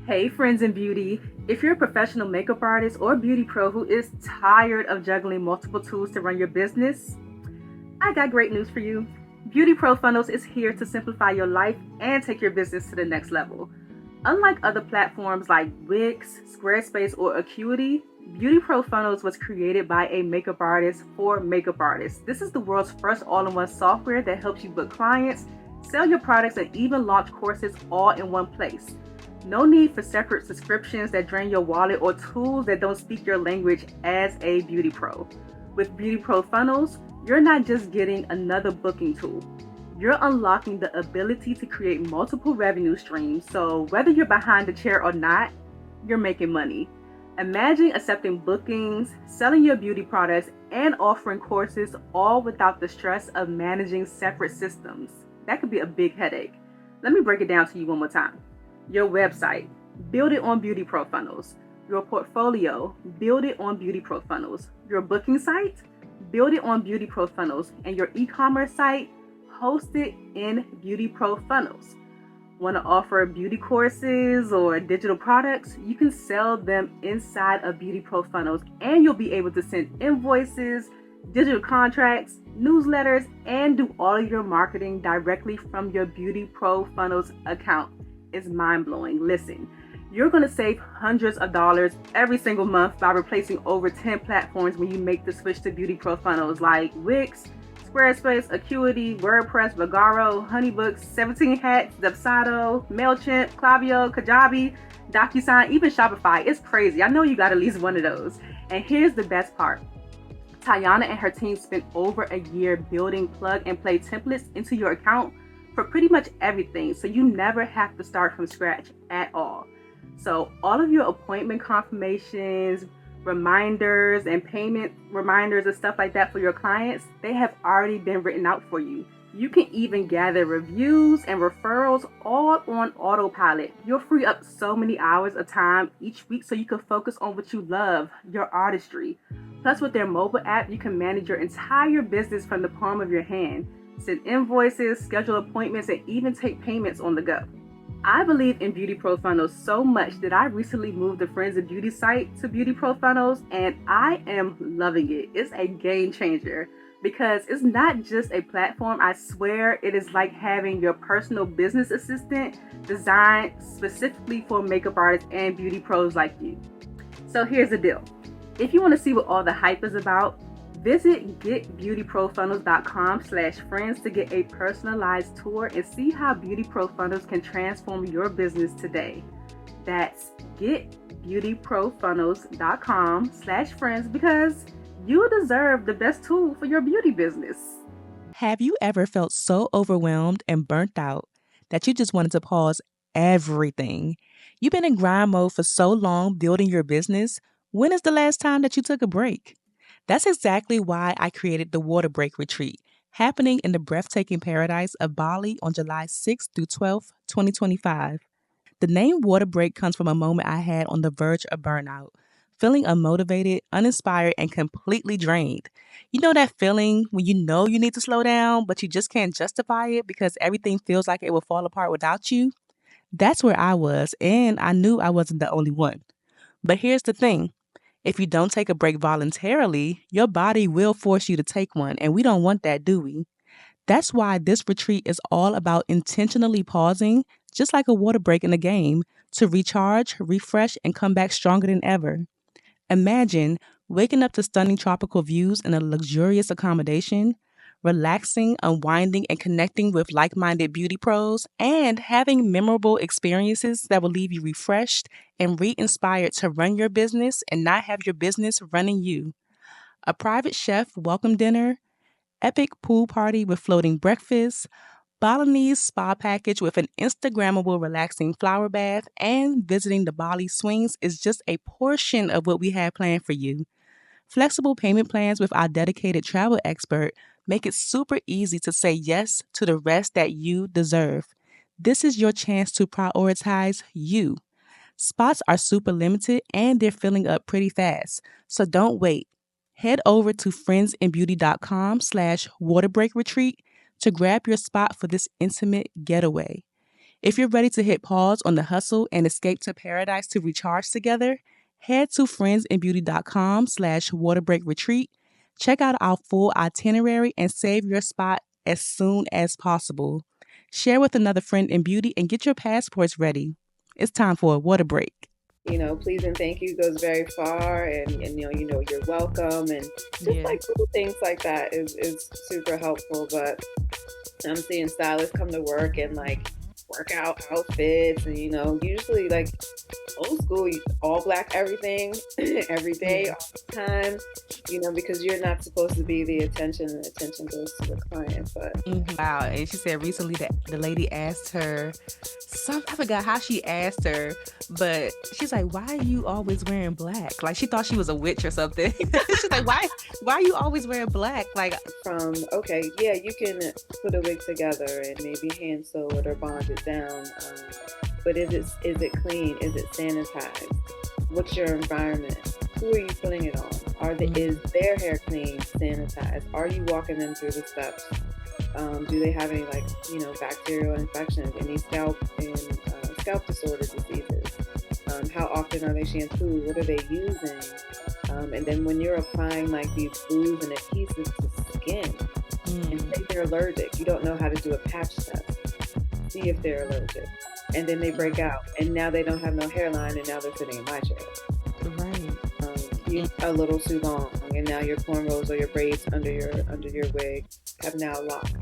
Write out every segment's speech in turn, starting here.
Hey friends in beauty, if you're a professional makeup artist or beauty pro who is tired of juggling multiple tools to run your business, I got great news for you. Beauty Pro Funnels is here to simplify your life and take your business to the next level. Unlike other platforms like Wix, Squarespace, or Acuity, Beauty Pro Funnels was created by a makeup artist for makeup artists. This is the world's first all-in-one software that helps you book clients, sell your products, and even launch courses all in one place. No need for separate subscriptions that drain your wallet or tools that don't speak your language as a beauty pro. With Beauty Pro Funnels, you're not just getting another booking tool. You're unlocking the ability to create multiple revenue streams, so whether you're behind the chair or not, you're making money. Imagine accepting bookings, selling your beauty products, and offering courses all without the stress of managing separate systems. That could be a big headache. Let me break it down to you one more time. Your website, build it on Beauty Pro Funnels. Your portfolio, build it on Beauty Pro Funnels. Your booking site, build it on Beauty Pro Funnels. And your e-commerce site, host it in Beauty Pro Funnels. Want to offer beauty courses or digital products? You can sell them inside of Beauty Pro Funnels, and you'll be able to send invoices, digital contracts, newsletters, and do all of your marketing directly from your Beauty Pro Funnels account. It's mind-blowing. Listen, you're going to save hundreds of dollars every single month by replacing over 10 platforms when you make the switch to Beauty Pro Funnels like Wix, Squarespace, Acuity, WordPress, Vagaro, Honeybooks, 17 Hats, Dubsado, MailChimp, Klaviyo, Kajabi, DocuSign, even Shopify. It's crazy. I know you got at least one of those. And here's the best part. Tayana and her team spent over a year building plug-and-play templates into your account for pretty much everything, so you never have to start from scratch at all. So all of your appointment confirmations, reminders, and payment reminders and stuff like that for your clients, they have already been written out for you. You can even gather reviews and referrals all on autopilot. You'll free up so many hours of time each week so you can focus on what you love, your artistry. Plus, with their mobile app, you can manage your entire business from the palm of your hand. Send invoices, schedule appointments, and even take payments on the go. I believe in Beauty Pro Funnels so much that I recently moved the Friends of Beauty site to Beauty Pro Funnels, and I am loving it. It's a game changer because it's not just a platform. I swear it is like having your personal business assistant designed specifically for makeup artists and beauty pros like you. So here's the deal. If you want to see what all the hype is about, visit getbeautyprofunnels.com/friends to get a personalized tour and see how Beauty Pro Funnels can transform your business today. That's getbeautyprofunnels.com/friends because you deserve the best tool for your beauty business. Have you ever felt so overwhelmed and burnt out that you just wanted to pause everything? You've been in grind mode for so long building your business. When is the last time that you took a break? That's exactly why I created the Water Break Retreat, happening in the breathtaking paradise of Bali on July 6th through 12th, 2025. The name Water Break comes from a moment I had on the verge of burnout, feeling unmotivated, uninspired, and completely drained. You know that feeling when you know you need to slow down, but you just can't justify it because everything feels like it will fall apart without you? That's where I was, and I knew I wasn't the only one. But here's the thing. If you don't take a break voluntarily, your body will force you to take one, and we don't want that, do we? That's why this retreat is all about intentionally pausing, just like a water break in a game, to recharge, refresh, and come back stronger than ever. Imagine waking up to stunning tropical views in a luxurious accommodation, relaxing, unwinding, and connecting with like-minded beauty pros, and having memorable experiences that will leave you refreshed and re-inspired to run your business and not have your business running you. A private chef welcome dinner, epic pool party with floating breakfast, Balinese spa package with an Instagrammable relaxing flower bath, and visiting the Bali swings is just a portion of what we have planned for you. Flexible payment plans with our dedicated travel expert make it super easy to say yes to the rest that you deserve. This is your chance to prioritize you. Spots are super limited and they're filling up pretty fast, so don't wait. Head over to friendsinbeauty.com/waterbreakretreat to grab your spot for this intimate getaway. If you're ready to hit pause on the hustle and escape to paradise to recharge together, head to friendsandbeauty.com/waterbreakretreat. Check out our full itinerary and save your spot as soon as possible. Share with another friend in beauty and get your passports ready. It's time for a water break. Please and thank you goes very far, and you're welcome, and just Yeah. like little things like that is super helpful. But I'm seeing stylists come to work and like workout outfits, and usually like old school, all black everything, every day, Yeah. all the time, because you're not supposed to be the attention, and attention goes to the client. But Wow. And she said recently that the lady asked her I forgot how she asked her, but she's like, "Why are you always wearing black?" Like she thought she was a witch or something. She's like, "Why are you always wearing black?" Like, from okay, yeah, you can put a wig together and maybe hand sew it or bond it down, but is it clean? Is it sanitized? What's your environment? Who are you putting it on? Is their hair clean, sanitized? Are you walking them through the steps? Do they have any like bacterial infections, any scalp disorder diseases? How often are they shampooed? What are they using? And then when you're applying like these glues and adhesives to skin, and say they're allergic, you don't know how to do a patch test. See if they're allergic, and then they break out, and now they don't have no hairline, and now they're sitting in my chair. right. You a little too long, and now your cornrows or your braids under your wig have now locked.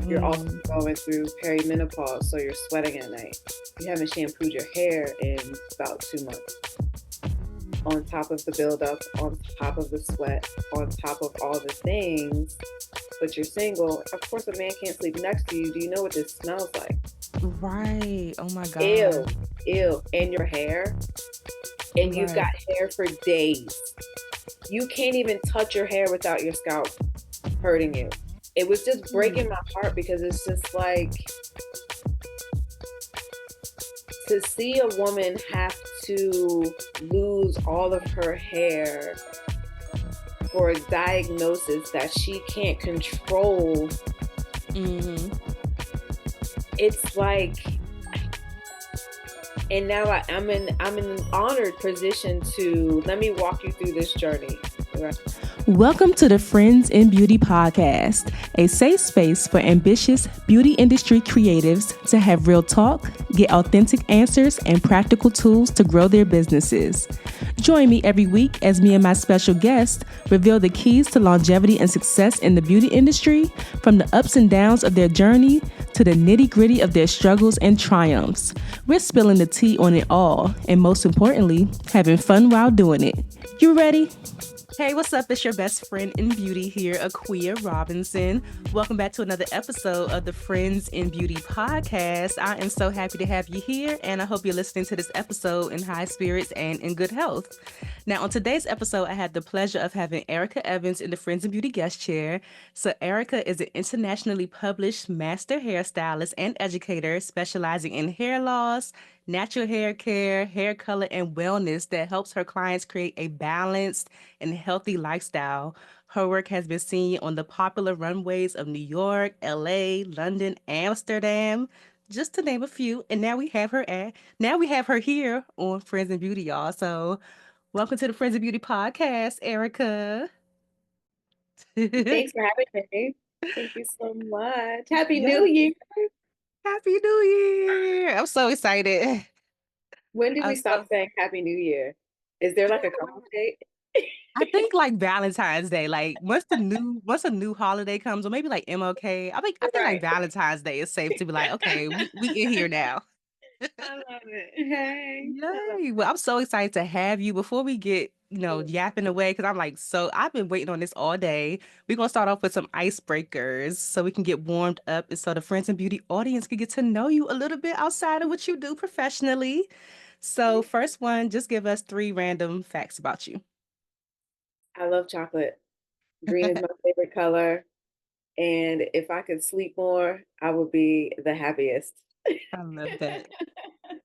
You're also going through perimenopause, so you're sweating at night. You haven't shampooed your hair in about 2 months. On top of the buildup, on top of the sweat, on top of all the things, but you're single. Of course, a man can't sleep next to you. Do you know what this smells like? Right. Oh my God. Ew, ew. And your hair, and you've got hair for days. You can't even touch your hair without your scalp hurting you. It was just breaking my heart, because it's just like, to see a woman have to lose all of her hair for a diagnosis that she can't control. It's like, and now I'm in an honored position to let me walk you through this journey. Welcome to the Friends in Beauty podcast, a safe space for ambitious beauty industry creatives to have real talk, get authentic answers, and practical tools to grow their businesses. Join me every week as me and my special guest reveal the keys to longevity and success in the beauty industry, from the ups and downs of their journey to the nitty-gritty of their struggles and triumphs. We're spilling the tea on it all, and most importantly, having fun while doing it. You ready? Hey, what's up? It's your best friend in beauty here, Aquia Robinson. Welcome back to another episode of the Friends in Beauty podcast. I am so happy to have you here, and I hope you're listening to this episode in high spirits and in good health. Now, on today's episode, I had the pleasure of having Erika Evans in the Friends in Beauty guest chair. So Erika is an internationally published master hairstylist and educator specializing in hair loss, natural hair care, hair color, and wellness that helps her clients create a balanced and healthy lifestyle. Her work has been seen on the popular runways of New York, LA, London, Amsterdam, just to name a few. And now we have her here on Friends in Beauty, y'all. So welcome to the Friends in Beauty podcast, Erika. Thanks for having me. Thank you so much. Happy Yes. New Year. Happy New Year. I'm so excited. When did we I'm so stop saying Happy New Year? Is there like a cutoff date? I think like Valentine's Day, like once a new holiday comes, or maybe like MLK. I think like Right. Valentine's Day is safe to be like, okay, we in here now. I love it. Hey. I love Yay. Well, I'm so excited to have you. Before we get, yapping away, because I've been waiting on this all day. We're gonna start off with some icebreakers so we can get warmed up, and so the Friends and Beauty audience can get to know you a little bit outside of what you do professionally. So it. first one, just give us 3 random facts about you. I love chocolate. Green is my favorite color. And if I could sleep more, I would be the happiest. I love that.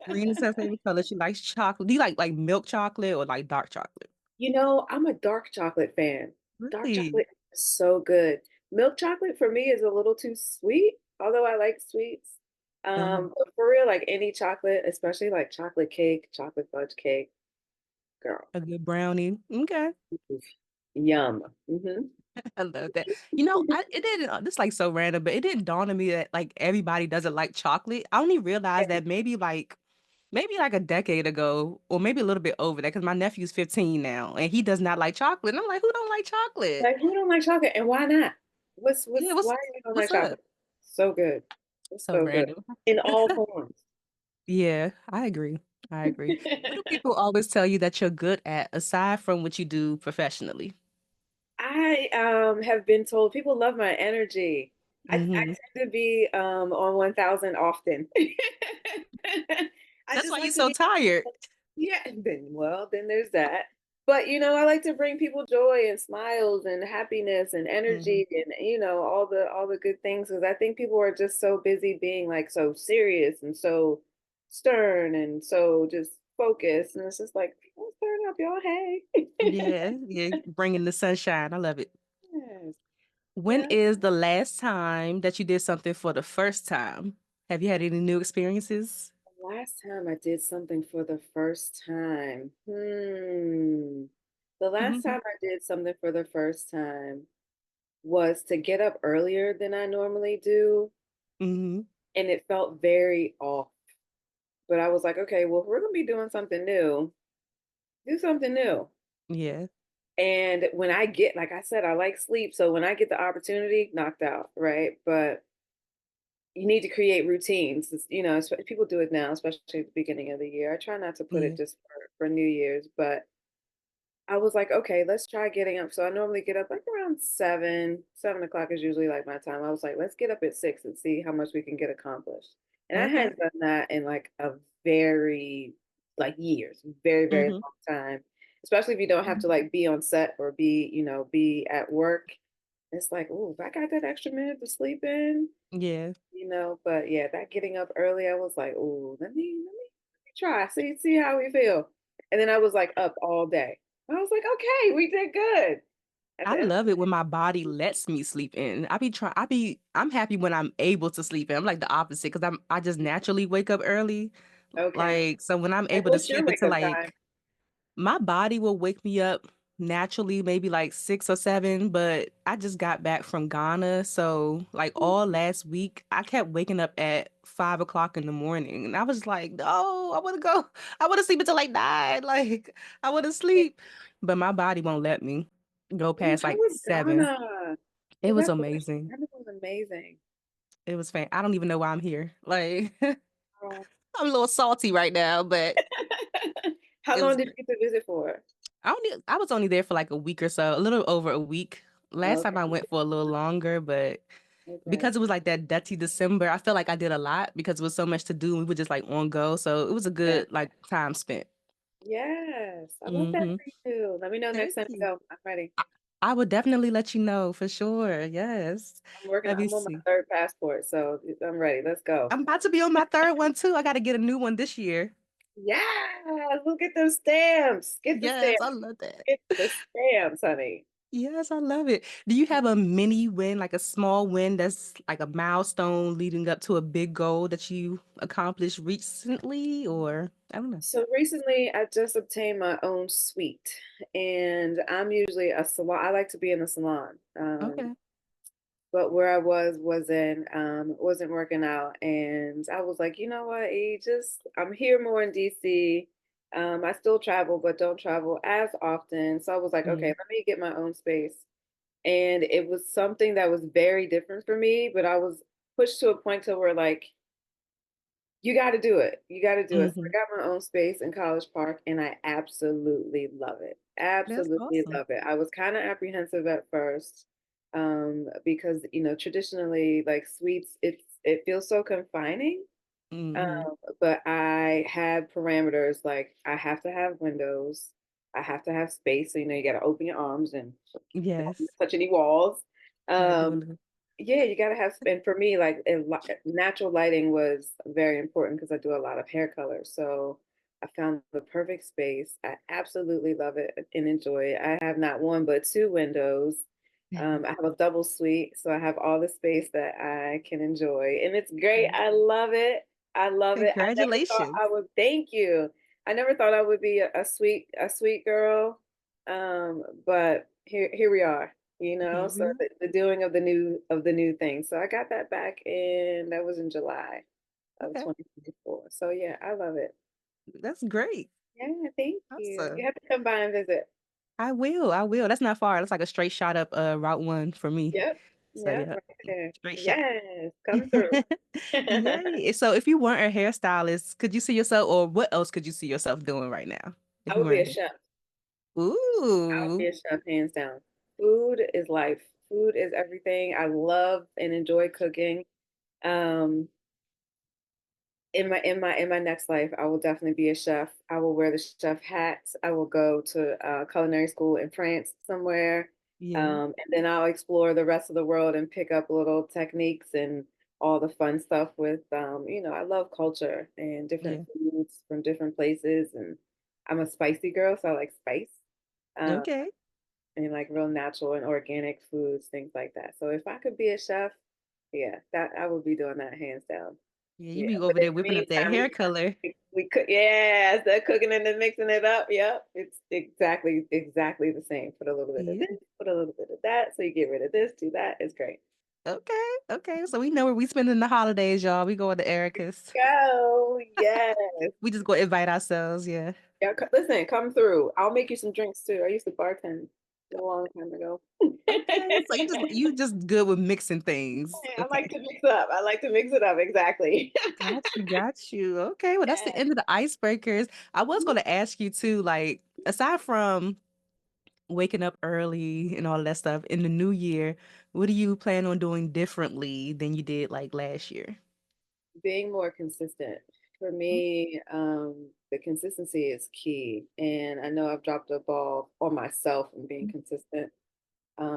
Green is her favorite color. She likes chocolate. Do you like milk chocolate or like dark chocolate? I'm a dark chocolate fan. Dark Really? chocolate is so good. Milk chocolate for me is a little too sweet, although I like sweets. Uh-huh. But for real, like any chocolate, especially like chocolate cake, chocolate fudge cake, girl, A good brownie. Okay. oof, yum. I love that. You know, it didn't, this like so random, but it didn't dawn on me that like everybody doesn't like chocolate. I only realized that maybe like a decade ago, or maybe a little bit over that, because my nephew's 15 now and he does not like chocolate. And I'm like, who don't like chocolate? Like, who don't like chocolate, and why not? Yeah, Why you don't like what's up? chocolate? So good. It's So so good random. in all forms. Yeah, I agree. I agree. What do people always tell you that you're good at aside from what you do professionally? I have been told people love my energy. I Hmm. tend to be on 1000 often. I That's just why you're like to so be, tired. yeah, then there's that. But I like to bring people joy and smiles and happiness and Hmm. energy and all the good things, because I think people are just so busy being like so serious and so stern and so just focused, and it's just like, let's turn up, y'all. Hey. Yeah, yeah, bringing the sunshine. I love it. Yes. When Yeah. is the last time that you did something for the first time? Have you had any new experiences? Last time I did something for the first time. The last Hmm. time I did something for the first time was to get up earlier than I normally do, Hmm. and it felt very off. But I was like, okay, well, if we're gonna be doing something new, do something new. Yeah. And when I get, like I said, I like sleep, so when I get the opportunity, knocked out, right? But you need to create routines. People do it now, especially at the beginning of the year. I try not to put it Yeah. just for New Year's, but I was like, okay, let's try getting up. So I normally get up like around 7 o'clock is usually like my time. I was like, let's get up at 6 and see how much we can get accomplished. And I Okay. hadn't done that in like a very, like years, very, very Hmm. long time. Especially if you don't have to like be on set or be at work. It's like, oh, if I got that extra minute to sleep in, Yeah. but yeah, that getting up early, I was like, oh, let me try, see how we feel. And then I was like up all day. I was like, okay, we did good at I the end. love it when my body lets me sleep in. I'm happy when I'm able to sleep in. I'm like the opposite because I just naturally wake up early. Okay. Like, so when I'm Like, able to what's your sleep wake until up time? like my body will wake me up naturally, maybe like 6 or 7, but I just got back from Ghana. So like all last week, I kept waking up at 5 o'clock in the morning. And I was like, no, I want to sleep until like 9. Like I want to sleep. But my body won't let me go Ooh, past how like was 7. Ghana? It was That's delicious. amazing. Ghana was amazing. It was fan. I don't even know why I'm here. Like Oh. I'm a little salty right now, but How it long was did great. you get to visit for? I was only there for like a week or so, a little over a week. Last time Okay, I went for a little longer, but okay. because it was like that dirty December, I felt like I did a lot because it was so much to do. We were just like on go, so it was a Yeah. good like time spent. Yes, I love that Hmm. for you. Let me know next Thank time you you. go. I'm ready. I, I would definitely let you know for sure. Yes. Let me I'm on my see. third passport, so I'm ready. Let's go. I'm about to be on my third one too. I got to get a new one this year. Yeah, look at those stamps. Get the Yes, I stamps. love that. Get the stamps, honey. Yes, I love it. Do you have a mini win, like a small win that's like a milestone leading up to a big goal that you accomplished recently, or I don't know. So recently, I just obtained my own suite, and I'm usually a salon. I like to be in a salon. Okay. But where I wasn't working out, and I was like, you know what, I'm here more in DC. I still travel, but don't travel as often. So I was like, okay, Yeah. let me get my own space. And it was something that was very different for me, but I was pushed to a point to where like, you got to do it. You got to do it. So Hmm. I got my own space in College Park, and I absolutely love it. That's Absolutely awesome. love it. I was kind of apprehensive at first, because traditionally, like suites, it feels so confining. Hmm. But I had parameters like I have to have windows, I have to have space. So you got to open your arms and don't Yes. touch any walls. Gotta do a Um, little. yeah, you gotta have, and for me, like natural lighting was very important because I do a lot of hair color. So I found the perfect space. I absolutely love it and enjoy it. I have not one but two windows. I have a double suite, so I have all the space that I can enjoy, and it's great. I love it. I love it. I never thought Congratulations. I would. Thank you. I never thought I would be a sweet girl, but here we are. Here So we are. the doing of the new thing. So I got that back in that was in July of Okay. 2024. So yeah, I love it. That's great. Yeah, thank you. You Awesome. have to come by and visit. I will. I will. That's not far. That's like a straight shot up Route 1 for me. Yep. So Yep, yeah, right there. straight shot. Yes, come through. Yay. So if you weren't a hairstylist, could you see yourself or what else could you see yourself doing right now? If I you would be a weren't a chef. I would be Ooh. a chef hands down. Food is life. Food is everything. I love and enjoy cooking. Um, in my next life, I will definitely be a chef. I will wear the chef hats. I will go to culinary school in France somewhere. Yeah. And then I'll explore the rest of the world and pick up little techniques and all the fun stuff with I love culture and different Yeah. foods from different places, and I'm a spicy girl, so I like spice. Um, Okay. and like real natural and organic foods, things like that. So if I could be a chef, yeah, that I would be doing that hands down. Yeah, you Yeah, be but over in there the whipping up that meantime, hair color. we cook. Yeah, the cooking and then mixing it up. Yep, it's exactly the same. Put a little bit of Yeah. this, put a little bit of that, so you get rid of this, do that. It's great. Okay. Okay. So we know where we spending the holidays, y'all. We going to Erica's. Go, yes. We just go invite ourselves. Yeah. Yeah, listen, come through. I'll make you some drinks too. I used to bartend a long time ago. Okay. So you just good with mixing things. I like Okay. to mix up. I like to mix it up. Exactly. Got you. Got you. Okay. Well, that's the Yes. end of the icebreakers. I was going to ask you too, like, aside from waking up early and all of that stuff in the new year, what do you plan on doing differently than you did like last year? Being more consistent. For me, the consistency is key. And I know I've dropped the ball on myself in being consistent.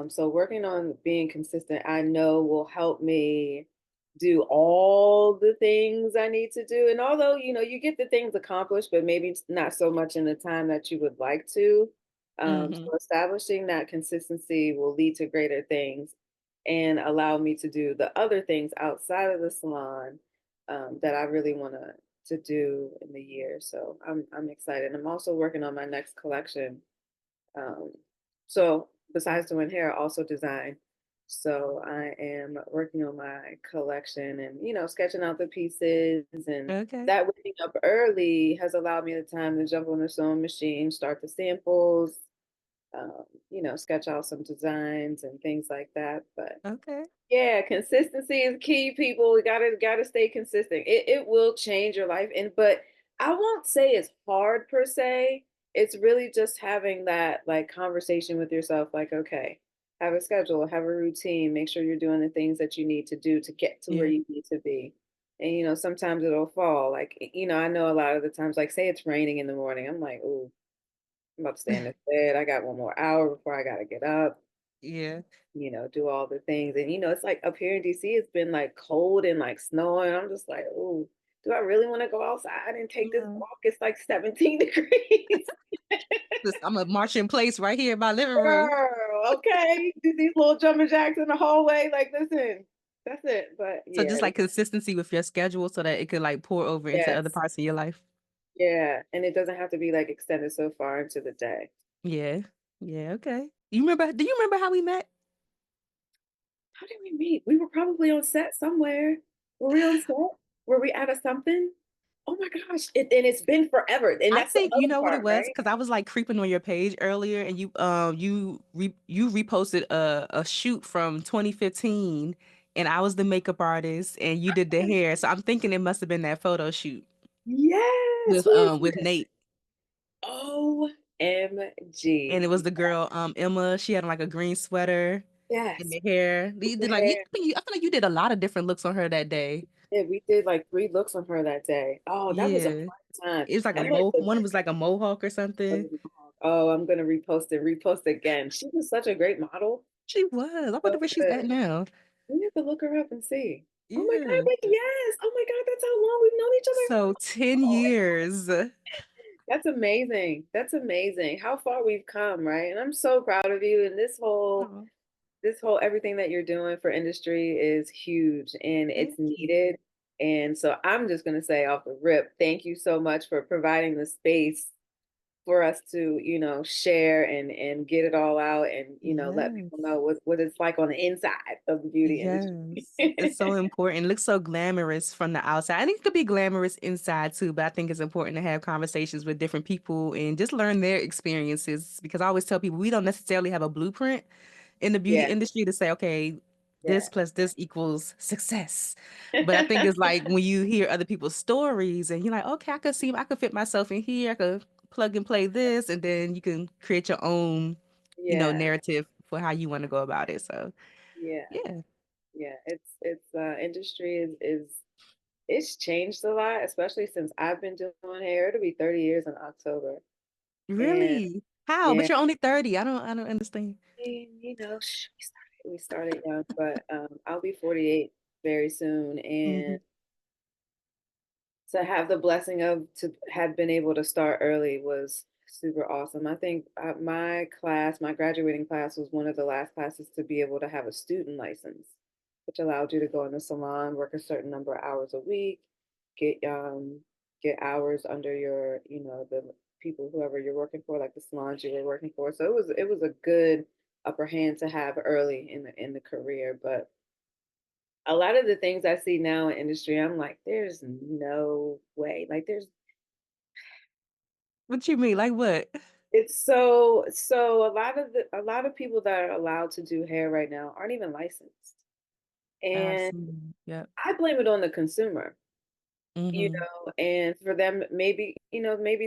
So working on being consistent, I know will help me do all the things I need to do. And although, you get the things accomplished, but maybe it's not so much in the time that you would like to. Mm-hmm. So establishing that consistency will lead to greater things and allow me to do the other things outside of the salon that I really want to do in the year. So I'm excited. I'm also working on my next collection. So besides doing hair, I also design. So I am working on my collection and, sketching out the pieces. And Okay. that waking up early has allowed me the time to jump on the sewing machine, start the samples, sketch out some designs and things like that. But Okay. yeah, consistency is key, people. We gotta stay consistent. It will change your life. But I won't say it's hard per se. It's really just having that like conversation with yourself, like, okay, have a schedule, have a routine, make sure you're doing the things that you need to do to get to where Yeah. you need to be. And sometimes it'll fall. Like, I know a lot of the times, like say it's raining in the morning. I'm like, ooh, I'm about to stay in this bed. I got one more hour before I gotta get up, Yeah. do all the things. And it's like up here in DC, it's been like cold and like snowing. I'm just like, oh, do I really want to go outside and take this Yeah. walk? It's like 17 degrees. I'm a march in place right here in my living room. Girl, okay. Do these little jumping jacks in the hallway. Like, listen, that's it. But So yeah, just like consistency with your schedule so that it could like pour over into other yes. parts of your life. Yeah. And it doesn't have to be like extended so far into the day. Yeah. Yeah. Okay. Do you remember how we met? How did we meet? We were probably on set somewhere. Were we on set? Were we out of something? Oh my gosh. And it's been forever. And I that's the think you other know what it part, was right? because I was like creeping on your page earlier, and you reposted a shoot from 2015, and I was the makeup artist, and you did the hair. So I'm thinking it must have been that photo shoot Yes. with Who is with this? Nate, and OMG. it was the girl Emma. She had like a green sweater and Yes. the hair. You The did like hair. I feel like you did a lot of different looks on her that day. Yeah, we did like 3 looks on her that day. Oh, that was a Yeah, fun time. it was like a And I had mo. One was like a mohawk or something. oh, I'm gonna repost again. She was such a great model. She was. I So wonder where she's at good. now. We have to look her up and see. Oh my God, Yeah. wait, yes. Oh my God, that's how long we've known each other. So 10 Oh, years. that's amazing. That's amazing. How far we've come, right? And I'm so proud of you. And this whole Oh. this whole everything that you're doing for industry is huge and it's Thank you. needed. And so I'm just going to say off the rip, thank you so much for providing the space for us to, share and get it all out and, let people Yes. know what it's like on the inside of the beauty Yes. It's industry. so important. It looks so glamorous from the outside. I think it could be glamorous inside too, but I think it's important to have conversations with different people and just learn their experiences because I always tell people we don't necessarily have a blueprint in the beauty Yeah, industry to say, okay, this yeah. plus this equals success. But I think it's like when you hear other people's stories and you're like, okay, I could fit myself in here. I could plug and play this, and then you can create your own, Yeah, narrative for how you want to go about it. So yeah, yeah. yeah. It's industry is it's changed a lot, especially since I've been doing hair. It'll be 30 years in October. And Really? How? yeah, But you're only 30. I don't understand. we started young, but I'll be 48 very soon. Hmm. And to have the blessing of to have been able to start early was super awesome. I think my graduating class was one of the last classes to be able to have a student license, which allowed you to go in the salon, work a certain number of hours a week, get um get hours under your, the people whoever you're working for, like the salons you were working for. So it was a good upper hand to have early in the career. But a lot of the things I see now in industry, I'm like, there's no way. Like What you mean? Like what? it's so a lot of people that are allowed to do hair right now aren't even licensed. I've And seen that. Yep. I blame it on the consumer, Hmm. and for them, maybe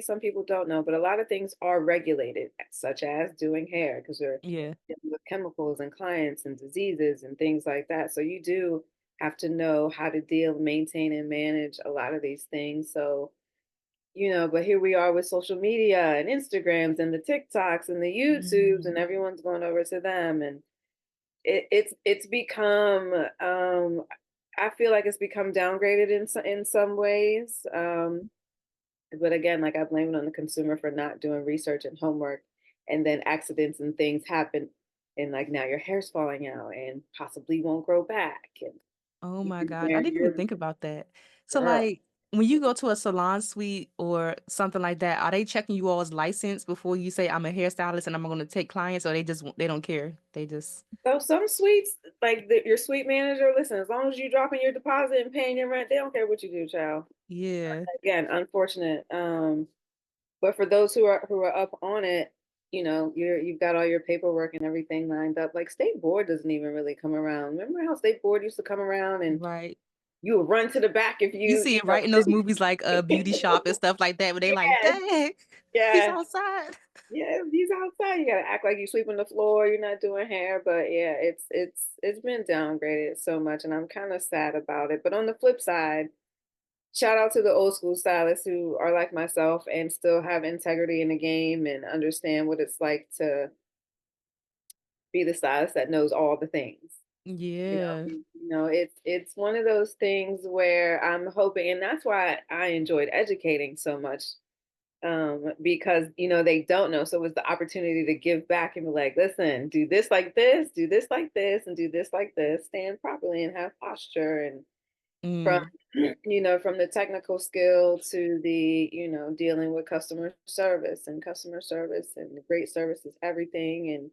some people don't know, but a lot of things are regulated, such as doing hair, because they're Yeah. dealing with chemicals and clients and diseases and things like that. So you do have to know how to deal, maintain, and manage a lot of these things. So, but here we are with social media and Instagrams and the TikToks and the YouTubes, Mm. and everyone's going over to them, and it's become I feel like it's become downgraded in some ways. But again, like I blame it on the consumer for not doing research and homework, and then accidents and things happen, and like now your hair's falling out and possibly won't grow back, and Oh my you're, gosh. I didn't even you're think about that. So girl. like when you go to a salon suite or something like that, are they checking you all's license before you say I'm a hairstylist and I'm going to take clients, or they don't care? They just So some suites, like your suite manager, listen, as long as you're dropping your deposit and paying your rent, they don't care what you do, child. yeah. Again, unfortunate. But for those who are up on it, you've got all your paperwork and everything lined up. Like state board doesn't even really come around. Remember how state board used to come around and Right. you would run to the back if You you see it right in those movies like Beauty Shop and stuff like that where they like, yeah, dang, he's yeah, outside. yeah. He's outside. You gotta act like you sweeping the floor. You're not doing hair, but yeah, it's been downgraded so much, and I'm kind of sad about it. But on the flip side, shout out to the old school stylists who are like myself and still have integrity in the game and understand what it's like to be the stylist that knows all the things. Yeah. It's one of those things where I'm hoping, and that's why I enjoyed educating so much, because they don't know, so it was the opportunity to give back and be like, listen, do this like this, do this like this, and do this like this, stand properly and have posture, and from Mm, from the technical skill to the dealing with customer service and great service is everything, and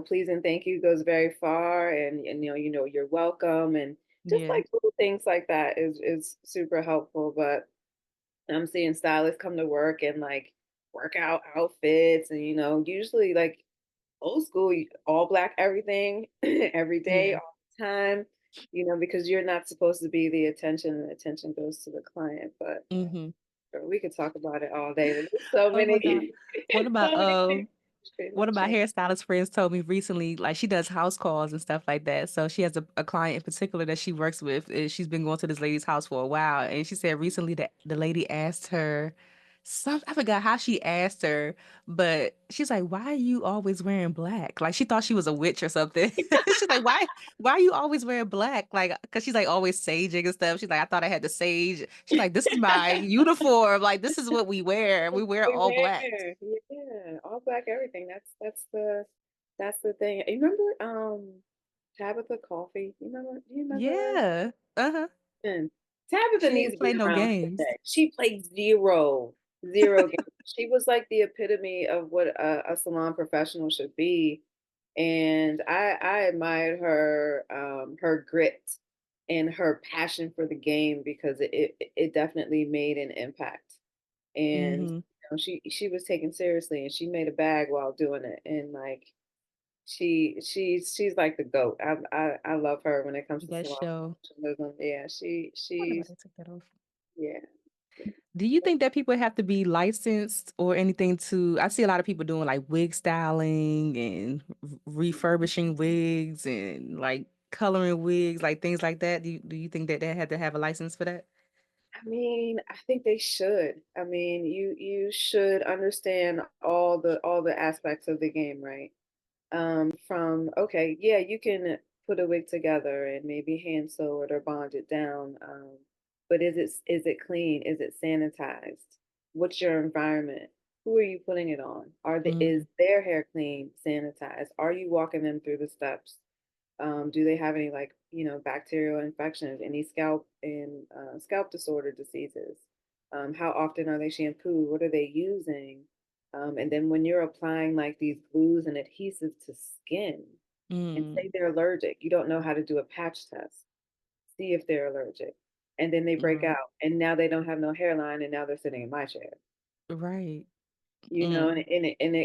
please and thank you goes very far, and you're welcome, and just yeah. like little things like that is super helpful. But I'm seeing stylists come to work and like workout outfits, and usually like old school, all black everything, every day, Yeah. all the time, because you're not supposed to be the attention, and the attention goes to the client. But Hmm. we could talk about it all day. But there's so Oh my God. many, What so about many things one that of my change. hairstylist friends told me recently, like she does house calls and stuff like that. So she has a client in particular that she works with. And she's been going to this lady's house for a while. And she said recently that the lady asked her I forgot how she asked her, but she's like, "Why are you always wearing black?" Like she thought she was a witch or something. She's like, why are you always wearing black?" Like, cause she's like always saging and stuff. She's like, "I thought I had to sage." She's like, "This is my uniform. Like, this is what we wear. We wear all black." Yeah, all black everything. That's That's the thing. You remember Tabitha Coffee? Do you remember her? Yeah. Uh-huh. And Tabitha She needs to ain't be play no around games. today. She played zero games. She was like the epitome of what a salon professional should be. And I admired her grit and her passion for the game because it definitely made an impact. And Mm-hmm. she was taken seriously and she made a bag while doing it. And like she's like the goat. I love her when it comes to That salon show. professionalism. Yeah, Wonder why she's they took that off. yeah. Do you think that people have to be licensed or anything to? I see a lot of people doing like wig styling and refurbishing wigs and like coloring wigs, like things like that. Do you think that they had to have a license for that? I mean, I think they should. I mean, you should understand all the aspects of the game, right? From okay, yeah, you can put a wig together and maybe hand sew it or bond it down. But is it clean? Is it sanitized? What's your environment? Who are you putting it on? Is Mm, their hair clean, sanitized? Are you walking them through the steps? Do they have any like bacterial infections, any scalp disorder diseases? How often are they shampooed? What are they using? And then when you're applying like these glues and adhesives to skin, and say mm, they're allergic, you don't know how to do a patch test, see if they're allergic, and then they break right, out, and now they don't have no hairline, and now they're sitting in my chair. right. And, Mm,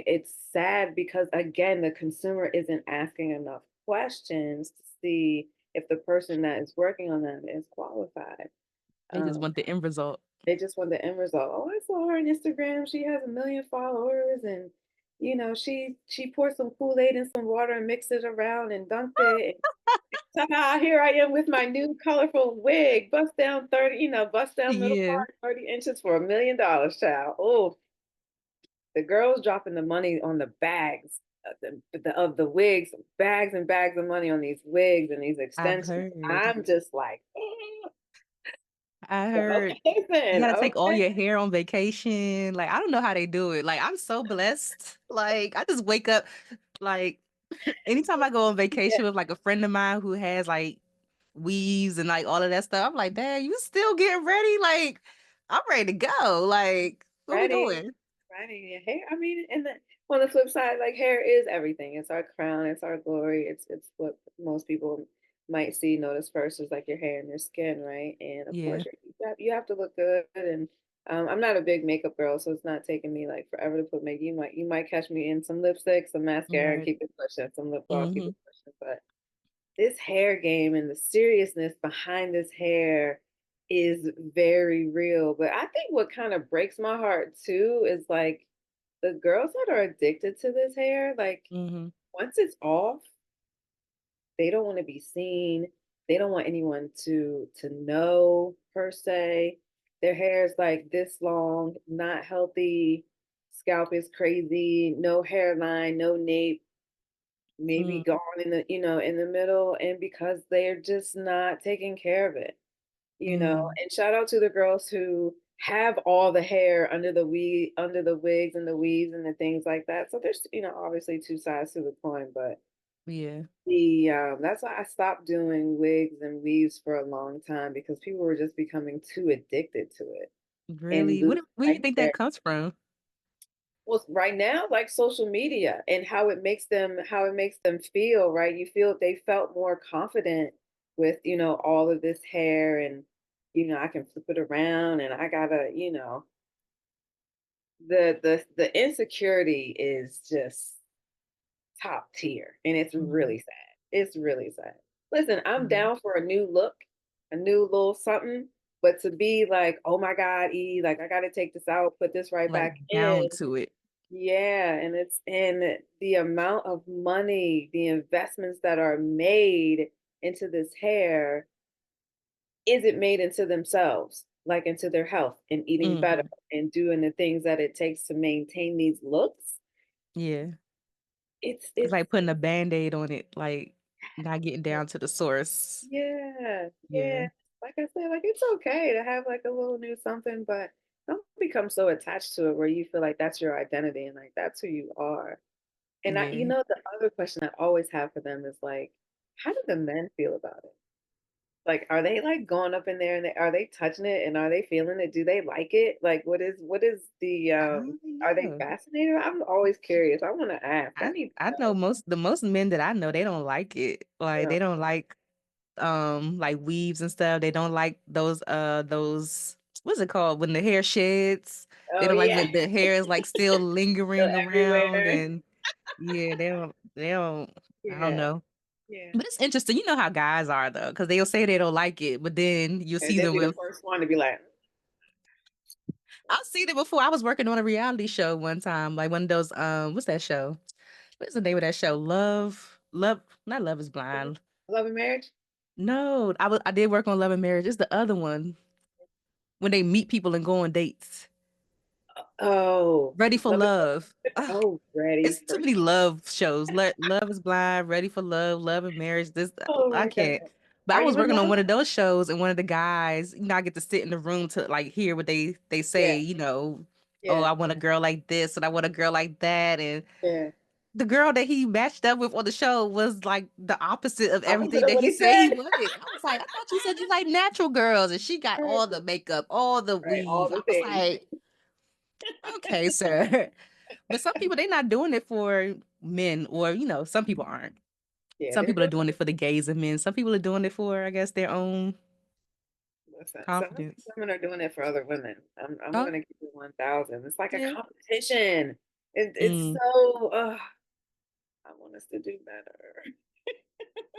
it's sad because again, the consumer isn't asking enough questions to see if the person that is working on them is qualified. they just Um, want the end result. they just want the end result. Oh, I saw her on Instagram. She has 1 million followers, and she poured some Kool-Aid in some water and mixed it around and dunked it. And somehow here I am with my new colorful wig, bust down 30, bust down middle Yeah, part, 30 inches for $1 million, child. Oh, the girls dropping the money on the bags of the wigs, bags and bags of money on these wigs and these I've extensions. heard. I'm just like, I heard okay, you then, gotta take all okay, your hair on vacation. Like, I don't know how they do it. Like, I'm so blessed. Like, I just wake up, like, anytime I go on yeah, vacation with like a friend of mine who has like weaves and like all of that stuff, I'm like, dang, you still getting ready? Like, I'm ready to go. Like, what we ready, doing? ready. Yeah, hair. I mean, and on the flip side, like hair is everything. It's our crown. It's our glory. It's what most people might see, notice first is like your hair and your skin, right? And of course, Yeah. you have to look good. And I'm not a big makeup girl, so it's not taking me like forever to put makeup. You might catch me in some lipstick, some mascara, and Right. keep it pushing, some lip gloss, keep Mm-hmm. it pushing. But this hair game and the seriousness behind this hair is very real. But I think what kind of breaks my heart too is like the girls that are addicted to this hair, like Mm-hmm. once it's off, they don't want to be seen. They don't want anyone to know per se. Their hair is like this long, not healthy. Scalp is crazy, no hairline, no nape, maybe Mm, gone in the middle, and because they're just not taking care of it. mm, And shout out to the girls who have all the hair under the wigs and the weaves and the things like that. So there's obviously two sides to the coin, but yeah. that's why I stopped doing wigs and weaves for a long time because people were just becoming too addicted to it and Really? losing Where do you like think that comes from? well, right now, like social media and how it makes them feel, right? You feel they felt more confident with, all of this hair and, I can flip it around and I gotta, the insecurity is just top tier and it's Mm, really sad. It's really sad. Listen, I'm yeah. down for a new look, a new little something, but to be like, oh my God, E, like I gotta take this out, put this right Like back down in. to it. Yeah, and the amount of money, the investments that are made into this hair, is it made into themselves, like into their health and eating better Hmm. and doing the things that it takes to maintain these looks? Yeah. It's It's it's like putting a band-aid on it, like not getting down to the source. yeah, yeah. Yeah. Like I said, like it's okay to have like a little new something, but don't become so attached to it where you feel like that's your identity and like that's who you are. And Yeah. the other question I always have for them is like, how do the men feel about it? Like, are they like going up in there and are they touching it and are they feeling it? Do they like it? Like, what is the I don't are they know. fascinated? I'm always curious. I want to ask. I need I to know know. most men that I know, they don't like it. Like Yeah. they don't like weaves and stuff. They don't like those what's it called when the hair sheds. They Oh don't like yeah, when the hair is like still still lingering around everywhere. and yeah, they don't I don't Yeah, know. yeah. But it's interesting. You know how guys are though, because they'll say they don't like it, but then you And see they'll them be the with first one to be like, I've seen it before. I was working on a reality show one time, like one of those what's that show? What's the name of that show? Love, not Love is Blind. "Love and Marriage." No, I did work on Love and Marriage. It's the other one when they meet people and go on dates. Oh, Ready for love it. Love. Ugh, Oh, ready it's too for. many love shows. Love is Blind, Ready for Love, Love and Marriage. This Oh I my can't. God. But I Are was you in working on love? one of those shows, and one of the guys, I get to sit in the room to like hear what they say. Yeah, Oh, yeah, I want a girl like this, and I want a girl like that, and yeah. the girl that he matched up with on the show was like the opposite of everything Opposite of that what he he said he said. wanted. I was like, I thought you said you like natural girls, and she got Right, all the makeup, all the right. All weave. I the was things. like, okay, sir. But some people they not doing it for men, or some people aren't. Yeah, Some they're people are doing doing it it. for the gays of men. Some people are doing it for, I guess, their own Listen, some of these confidence. women are doing it for other women. I'm Oh, gonna give you 1,000. It's like a yeah. competition. It's Mm. so. I want us to do better.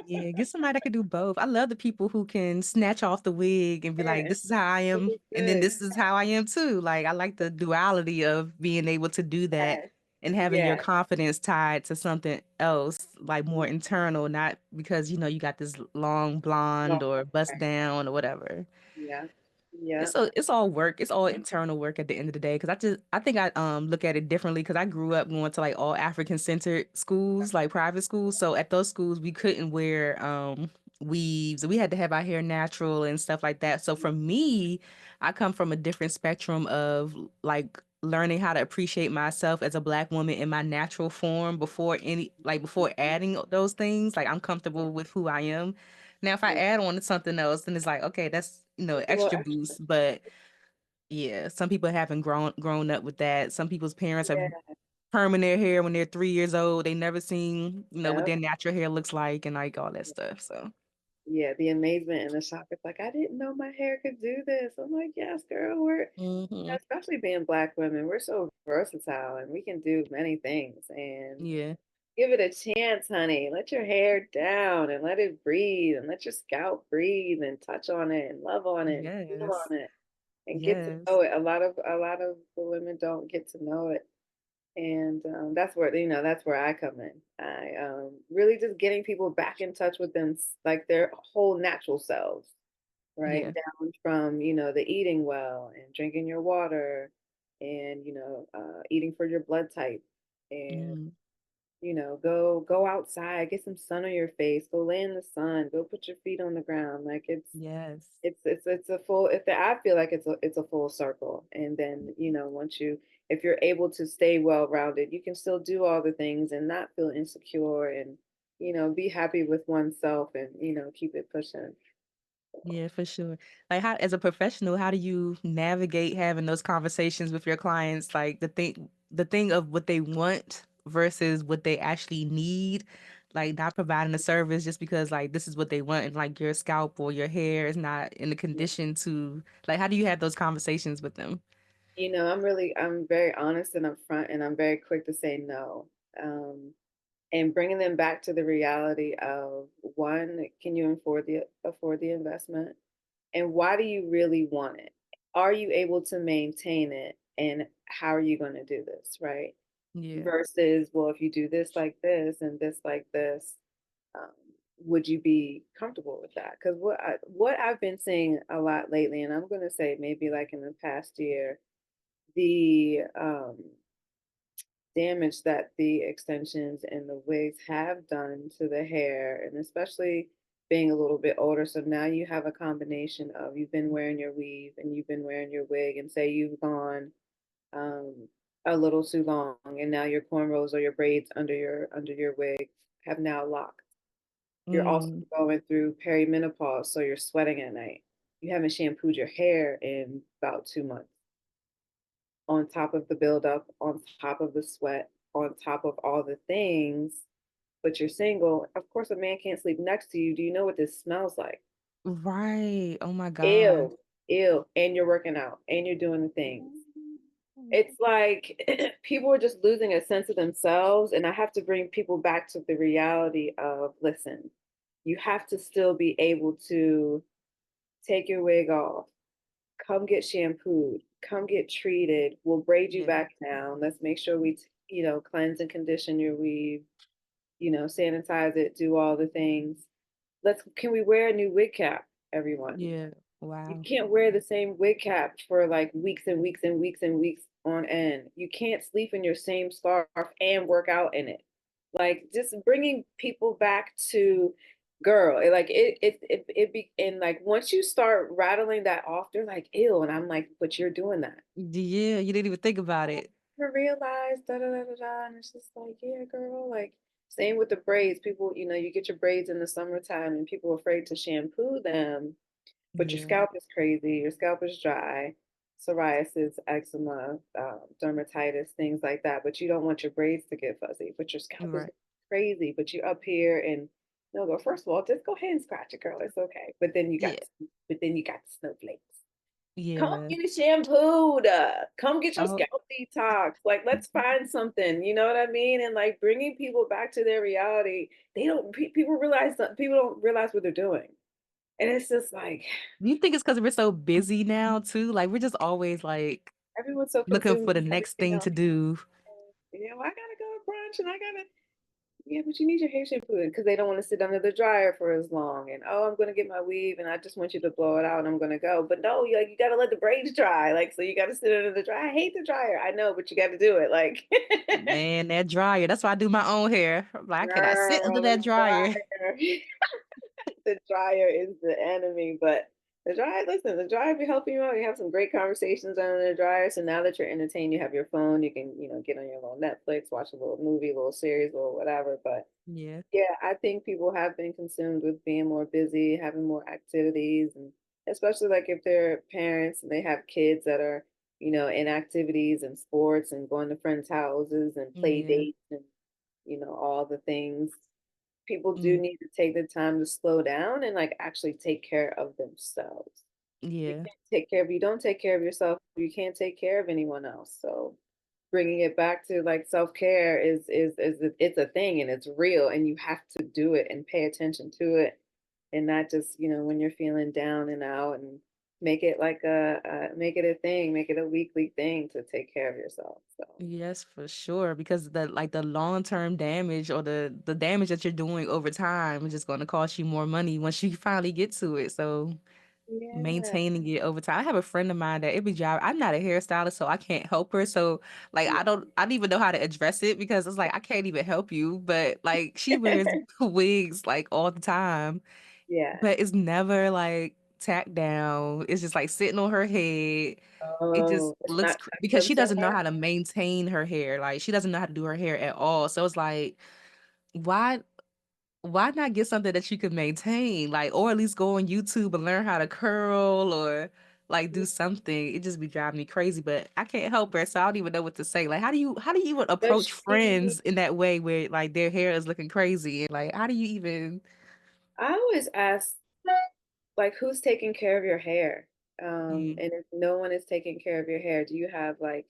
Yeah, get somebody that can do both. I love the people who can snatch off the wig and be like, Yeah, this is how I it am, looks and then good. this is how I am too. Like, I like the duality of being able to do that Yes, and having your yes. confidence tied to something else, like more internal, not because, you got this long No, blonde or bust right. down or whatever. Yeah, yeah. It's all work. It's all internal work at the end of the day. Because I think I look at it differently. Because I grew up going to like all African centered schools, like private schools. So at those schools, we couldn't wear weaves. We had to have our hair natural and stuff like that. So for me, I come from a different spectrum of like learning how to appreciate myself as a black woman in my natural form before adding those things. Like I'm comfortable with who I am. Now, if I Yeah. add on to something else, then it's like, okay, that's It's a little extra extra. boost. But yeah, some people haven't grown up with that. Some people's parents have Yeah, perm in their hair when they're 3 years old. They never seen, what yeah. their natural hair looks like and like all that stuff. So, Yeah, the amazement and the shock. It's like, I didn't know my hair could do this. I'm like, yes, girl, hmm especially being Black women, we're so versatile and we can do many things. And yeah, give it a chance, honey. Let your hair down and let it breathe and let your scalp breathe and touch on it and love on it and feel yes, on it and get to yes, know it. A lot of the women don't get to know it. And that's where I come in. I really just getting people back in touch with them, like their whole natural selves, right? yeah, Down from the eating well and drinking your water, and eating for your blood type, and mm, go outside, get some sun on your face, go lay in the sun, go put your feet on the ground. Like yes, it's a full, if I feel like it's a full circle. And then once if you're able to stay well rounded, you can still do all the things and not feel insecure, and be happy with oneself, and keep it pushing. yeah, for sure. Like, how, as a professional, how do you navigate having those conversations with your clients? Like the thing of what they want versus what they actually need. Like not providing a service just because like this is what they want and like your scalp or your hair is not in the condition to like how do you have those conversations with them? I'm very honest and upfront, and I'm very quick to say no. Um, and bringing them back to the reality of, one, can you afford the investment? And why do you really want it? Are you able to maintain it? And how are you going to do this, right? Yeah. Versus, well, if you do this like this and this like this, um, would you be comfortable with that? Because what I've been seeing a lot lately, and I'm going to say maybe like in the past year, the damage that the extensions and the wigs have done to the hair, and especially being a little bit older. So now you have a combination of, you've been wearing your weave and you've been wearing your wig, and say you've gone um, a little too long, and now your cornrows or your braids under your wig have now locked. You're also Mm, going through perimenopause, so you're sweating at night. You haven't shampooed your hair in about 2 months. On top of the buildup, on top of the sweat, on top of all the things, but you're single. Of course, a man can't sleep next to you. Do you know what this smells like? right. Oh my God. Ew, ew. And you're working out and you're doing the things. It's like people are just losing a sense of themselves. And I have to bring people back to the reality of listen, you have to still be able to take your wig off, come get shampooed, come get treated. We'll braid you Yeah. back down. Let's make sure we, cleanse and condition your weave, sanitize it, do all the things. Can we wear a new wig cap, everyone? Yeah. You Wow. can't wear the same wig cap for like weeks and weeks and weeks and weeks on end. You can't sleep in your same scarf and work out in it. Like just bringing people back to girl, and like once you start rattling that off, they're like, ew. And I'm like, but you're doing that. Yeah, you didn't even think about I it. never realized da da da da da. And it's just like, yeah, girl. Like same with the braids. People, you get your braids in the summertime and people are afraid to shampoo them, but your Yeah. scalp is crazy, your scalp is dry, psoriasis, eczema, dermatitis, things like that. But you don't want your braids to get fuzzy, but your scalp is Right. crazy. But you're up here and no go. First of all, just go ahead and scratch it, girl. It's okay. Yeah. But then you got the snowflakes. Come Yeah. get it shampooed. Come get your Oh, scalp detox. Like, let's find something. You know what I mean? And like bringing people back to their reality. People don't realize what they're doing, and it's just like you think it's because we're so busy now too? Like we're just always like everyone's so looking consumed for the with next everything thing else. to do. I gotta go to brunch and I gotta, yeah, but you need your hair shampoo because they don't want to sit under the dryer for as long. And oh, I'm gonna get my weave and I just want you to blow it out and I'm gonna go. But no, you gotta let the braids dry. Like, so you gotta sit under the dryer. I hate the dryer. I know, but you gotta do it. Like, Man, that dryer. That's why I do my own hair. I'm like, I cannot sit under girl, that the dryer. dryer. The dryer is the enemy, but the dryer be helping you out. You have some great conversations under the dryer. So now that you're entertained, you have your phone, you can, get on your little Netflix, watch a little movie, a little series, or whatever. But Yeah. yeah, I think people have been consumed with being more busy, having more activities, and especially like if they're parents and they have kids that are, in activities and sports and going to friends' houses and play Yeah. dates and, all the things people do Mm, need to take the time to slow down and like actually take care of themselves. yeah. If you don't take care of yourself, you can't take care of anyone else. So bringing it back to like self-care it's a thing and it's real and you have to do it and pay attention to it and not just, when you're feeling down and out and make it a thing, make it a weekly thing to take care of yourself. So Yes, for sure. Because the long-term damage or the damage that you're doing over time is just gonna cost you more money once you finally get to it. So yeah, maintaining it over time. I have a friend of mine that it be job. I'm not a hairstylist, so I can't help her. So like I don't even know how to address it because it's like I can't even help you. But like she wears yeah. wigs like all the time, Yeah. but it's never like tacked down. It's just like sitting on her head. It just Oh, it's looks not tucked because in she doesn't know somewhere. how to maintain her hair. Like she doesn't know how to do her hair at all. So it's like why why not get something that you can maintain? Like, or at least go on YouTube and learn how to curl or like do something. It just be driving me crazy, but I can't help her, so I don't even know what to say. Like, how do you even Does approach she? friends in that way where like their hair is looking crazy? And like, how do you even I always ask, like, who's taking care of your hair? yeah, And if no one is taking care of your hair, do you have like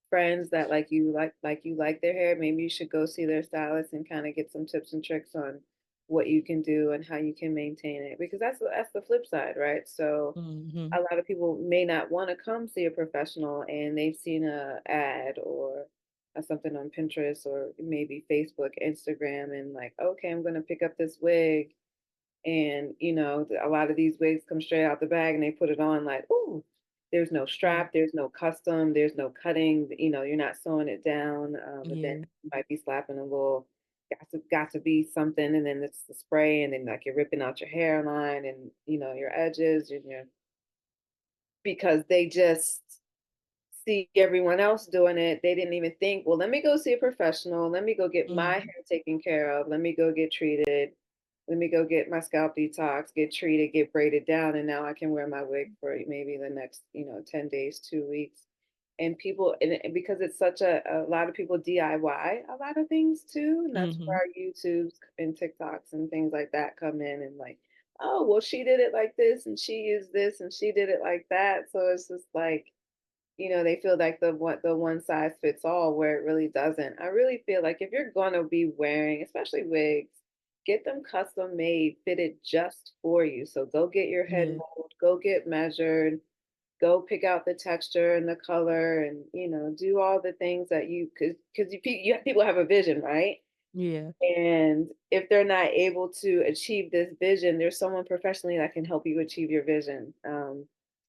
friends that like their hair? Maybe you should go see their stylist and kind of get some tips and tricks on what you can do and how you can maintain it. Because that's the flip side, right? So hmm a lot of people may not want to come see a professional and they've seen a ad or something on Pinterest or maybe Facebook, Instagram, and like, okay, I'm going to pick up this wig. And, a lot of these wigs come straight out the bag and they put it on like, ooh, there's no yeah, strap, there's no custom, there's no cutting, you're not sewing it down. But then yeah, you might be slapping a little, got to be something. And then it's the spray. And then like you're ripping out your hairline and, your edges and your, because they just see everyone else doing it, they didn't even think, well, let me go see a professional. Let me go get my Mhm. hair taken care of. Let me go get treated. Let me go get my scalp detox, get treated, get braided down. And now I can wear my wig for maybe the next, 10 days, 2 weeks. And people, and because it's such a lot of people DIY a lot of things too. And that's where Mhm. our YouTubes and TikToks and things like that come in and like, oh, well, she did it like this and she used this and she did it like that. So it's just like, they feel like the one size fits all where it really doesn't. I really feel like if you're gonna be wearing, especially wigs, get them custom made, fitted just for you. So go get your head Yeah. mold, go get measured, go pick out the texture and the color, and do all the things that because people have a vision, right? Yeah. And if they're not able to achieve this vision, there's someone professionally that can help you achieve your vision.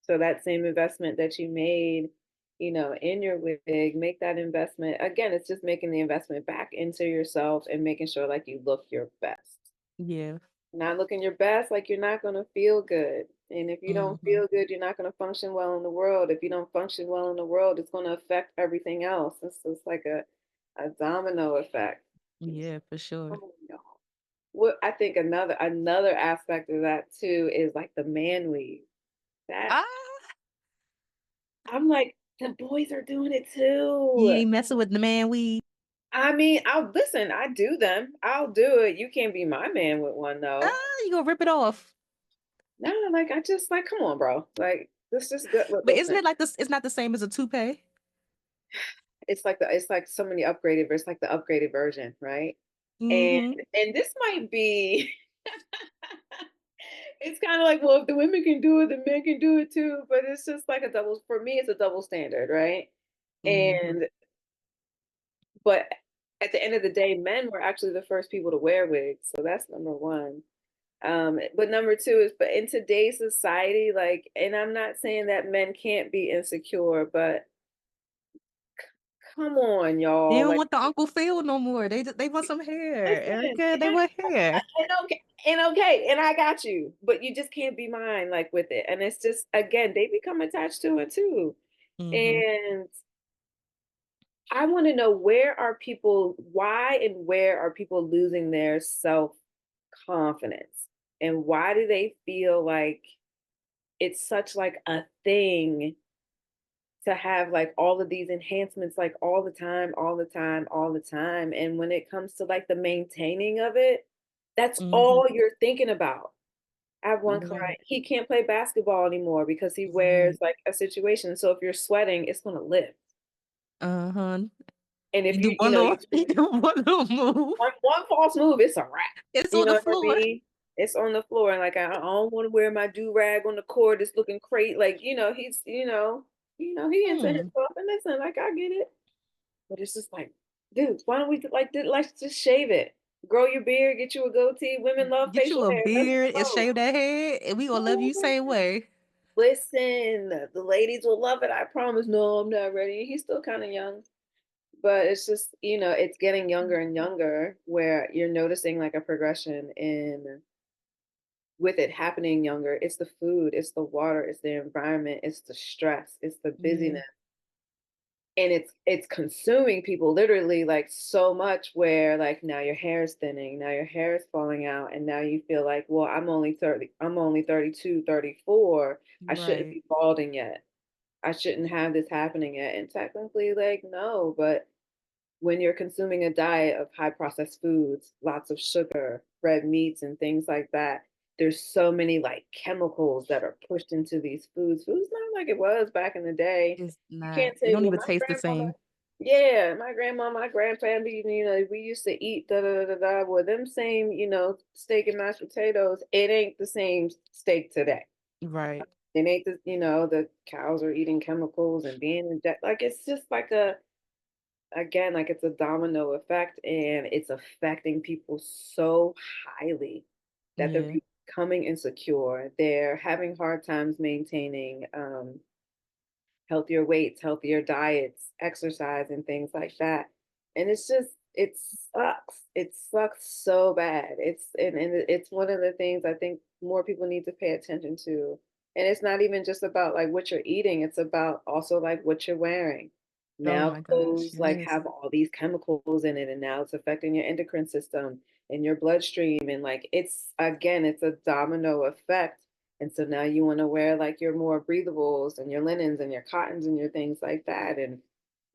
So that same investment that you made, in your wig, make that investment. Again, it's just making the investment back into yourself and making sure like you look your best. Yeah. Not looking your best, like you're not going to feel good. And if you don't Mhm. feel good, you're not going to function well in the world. If you don't function well in the world, it's going to affect everything else. It's just like a domino effect. Yeah, for sure. Oh, no. What I think another aspect of that too is like the man weave. That Ah, I'm like, the boys are doing it you too. ain't messing with the man weave. I mean, I'll listen, I do them. I'll do it. You can't be my man with one though. Ah, you gonna rip it off. No, like I just like, come on, bro. Like this is good. Look, But isn't listen, it like this? It's not the same as a toupee. it's like so many upgraded, it's like the upgraded version, right? And Mm-hmm. and this might be it's kind of like, well, if the women can do it, the men can do it too. But it's just like for me, it's a double standard, right? Mm-hmm. And but at the end of the day, men were actually the first people to wear wigs. So that's number one. But number two is, but in today's society, like, and I'm not saying that men can't be insecure, but come on, They y'all. don't Like, want the Uncle Phil no more. They want some hair, listen, Erica. They want hair. and okay, and I got you, but you just can't be mine, like, with it. And it's just, again, they become attached to it too. Mm-hmm. And I want to know why and where are people losing their self confidence? And why do they feel like it's such like a thing to have like all of these enhancements like all the time, all the time, all the time? And when it comes to like the maintaining of it, that's Mm-hmm. all you're thinking about. I have one Right. client, he can't play basketball anymore because he wears Right. like a situation. So if you're sweating, it's gonna lift. Uh-huh. And if You do you one know, little you do one little move. one false move, it's a wrap. It's You on know the what I floor. mean? It's on the floor, and like I don't want to wear my do rag on the court. It's looking crazy. Like he into Hmm. himself. And listen, like I get it, but it's just like, dude, why don't we let's just shave it, grow your beard, get you a goatee. Women love Get facial you a hair. Let's beard and go. shave that head, and we gonna love you same way. Listen, the ladies will love it. I promise. No, I'm not ready. He's still kind of young. But it's just, it's getting younger and younger where you're noticing like a progression in with it happening younger. It's the food, it's the water, it's the environment, it's the stress, it's the Yeah. busyness. And it's consuming people literally like so much where like now your hair is thinning, now your hair is falling out, and now you feel like, well, I'm only 32, 34. I shouldn't Right. be balding yet. I shouldn't have this happening yet. And technically, like, no, but when you're consuming a diet of high processed foods, lots of sugar, red meats, and things like that, there's so many like chemicals that are pushed into these foods. Food's not like it was back in the day. It's You not. can't It say, don't well, even my taste the grandmama, same. yeah, my grandma, my grandparents, we used to eat da da da da. Well, them same, steak and mashed potatoes, it ain't the same steak today. Right. It ain't the cows are eating chemicals and being in debt. Like it's just like again, like it's a domino effect and it's affecting people so highly that they're Yeah. becoming insecure. They're having hard times maintaining healthier weights, healthier diets, exercise, and things like that. And it's just, it sucks. It sucks so bad. And it's one of the things I think more people need to pay attention to. And it's not even just about like what you're eating, it's about also like what you're wearing. Oh Now my gosh, clothes like yes. have all these chemicals in it and now it's affecting your endocrine system and your bloodstream and like it's again, it's a domino effect. And so now you want to wear like your more breathables and your linens and your cottons and your things like that and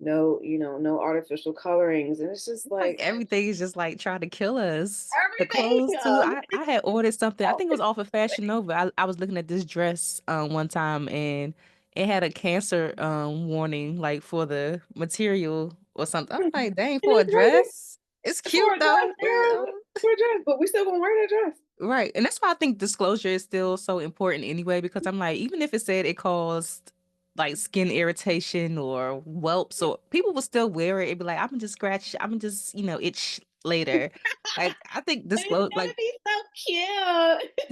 no, no artificial colorings. And it's just Like like everything is just like trying to kill us. The everything. clothes too. I had ordered something. I think it was It's off of Fashion Nova. I was looking at this dress one time and it had a cancer warning like for the material or something. I'm like, dang, and for a it's right dress. It's there for cute a though. dress, girl. For a dress, but we still gonna wear that dress. Right. And that's why I think disclosure is still so important anyway, because I'm like, even if it said it caused like skin irritation or whelps, or people will still wear it and be like, I'm gonna just scratch, I'm gonna just, itch later. Like, I think And it's disclose, gonna like, be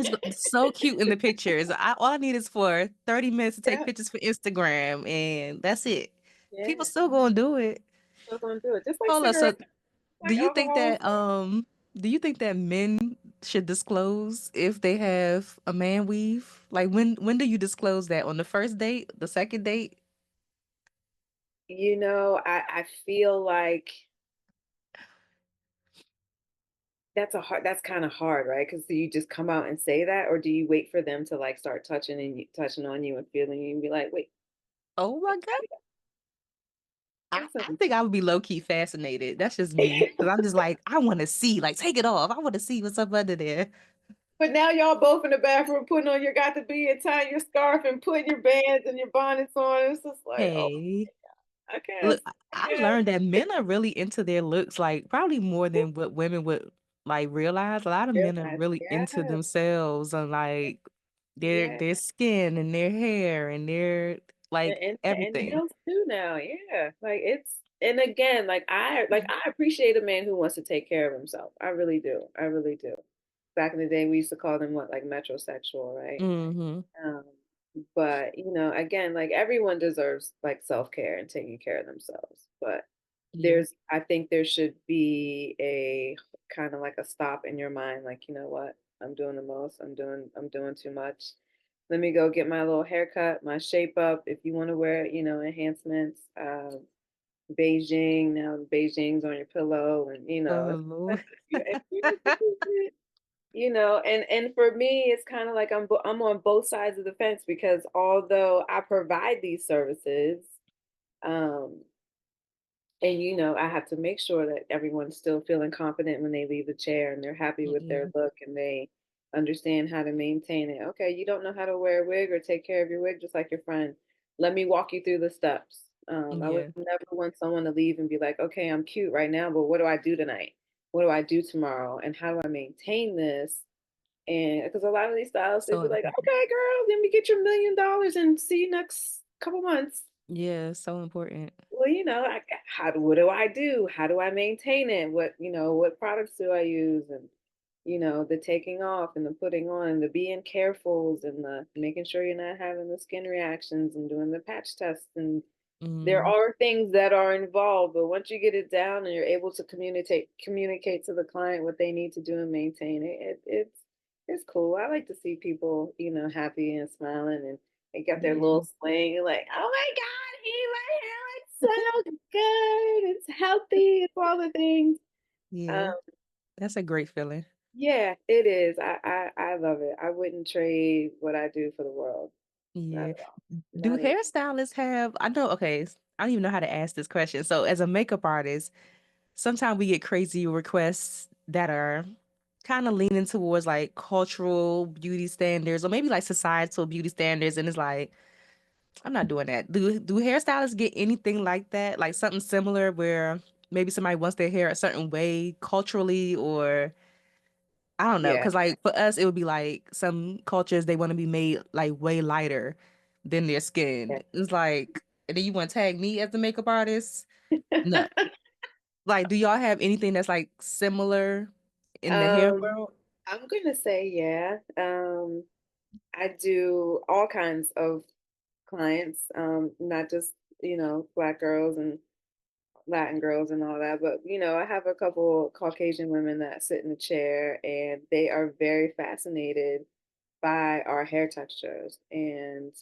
so it's so cute in the pictures. All I need is for 30 minutes to take cute. pictures for Instagram, and that's it. People Yeah, still gonna do it. still gonna do it. Just like Hold up. So cigarettes, do like you think alcohol. that men should disclose if they have a man weave? Like when do you disclose that? On the first date, the second date? I feel like that's kind of hard, right? Because do you just come out and say that, or do you wait for them to like start touching on you and feeling you and be like, wait, Oh my God. that's I something. think I would be low key fascinated. That's just me. Cause I'm just like, I want to see, like, take it off. I want to see what's up under there. But now y'all both in the bathroom putting on your got to be and tying your scarf and putting your bands and your bonnets on. It's just like, oh, Hey. I guess, Look, I I guess. learned that men are really into their looks, like probably more than what women would like realize. A lot of men are Realize, really into yes, themselves and like yeah. their skin and their hair and their like And everything. nails too now, yeah. Like it's and again, I appreciate a man who wants to take care of himself. I really do. I really do. Back in the day, we used to call them what, like metrosexual, right? Mm-hmm. Um, but again, like everyone deserves like self-care and taking care of themselves. But Yeah. I think there should be a kind of like a stop in your mind, like, you know what? I'm doing the most. I'm doing too much. Let me go get my little haircut, my shape up. If you want to wear, enhancements, Beijing, now Beijing's on your pillow, and Oh Lord. if you're doing it, and for me, it's kind of like I'm on both sides of the fence because although I provide these services, um, and I have to make sure that everyone's still feeling confident when they leave the chair and they're happy with their Yeah. look and they understand how to maintain it. Okay, you don't know how to wear a wig or take care of your wig, just like your friend. Let me walk you through the steps. I would Yeah. never want someone to leave and be like, okay, I'm cute right now, but what do I do tonight? What do I do tomorrow? And how do I maintain this? And because a lot of these stylists, they'd So be like, important. okay, girl, let me get your $1 million and see you next couple months. Yeah, so important. Well, what do I do? How do I maintain it? What products do I use? And, the taking off and the putting on and the being carefuls and the making sure you're not having the skin reactions and doing the patch tests. And there Mm, are things that are involved, but once you get it down and you're able to communicate to the client what they need to do and maintain it's cool. I like to see people, happy and smiling and they got their yeah. little sling and like, oh my God, my hair looks so good. It's healthy. It's all the things. Um, Yeah. That's a great feeling. yeah, it is. I love it. I wouldn't trade what I do for the world. Not Yeah. at all. Do Not at all. hairstylists have, I know, okay, I don't even know how to ask this question. So, as a makeup artist, sometimes we get crazy requests that are kind of leaning towards like cultural beauty standards or maybe like societal beauty standards. And it's like, I'm not doing that. Do hairstylists get anything like that? Like something similar where maybe somebody wants their hair a certain way culturally or I don't know, Yeah. because like for us, it would be like some cultures they want to be made like way lighter than their skin. It's like, and then you want to tag me as the makeup artist? No. Like, do y'all have anything that's like similar in the hair Um, world? I'm gonna say yeah. I do all kinds of clients, not just, Black girls and Latin girls and all that, but I have a couple Caucasian women that sit in the chair and they are very fascinated by our hair textures and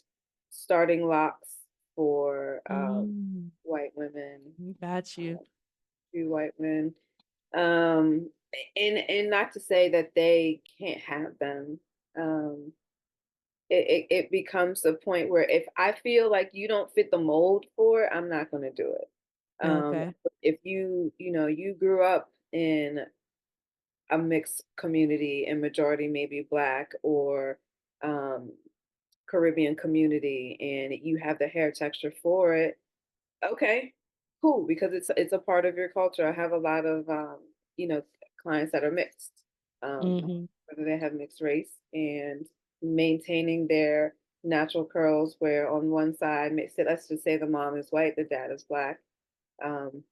starting locks for Mm, white women, got you. few white men. Um, and not to say that they can't have them. Um, it becomes a point where if I feel like you don't fit the mold for it, I'm not going to do it. Um, Okay. if you grew up in a mixed community and majority maybe black or um, Caribbean community and you have the hair texture for it, okay, cool, because it's a part of your culture. I have a lot of you know, clients that are mixed, Mm-hmm. whether they have mixed race and maintaining their natural curls where on one side, let's just say the mom is white, the dad is black. Um,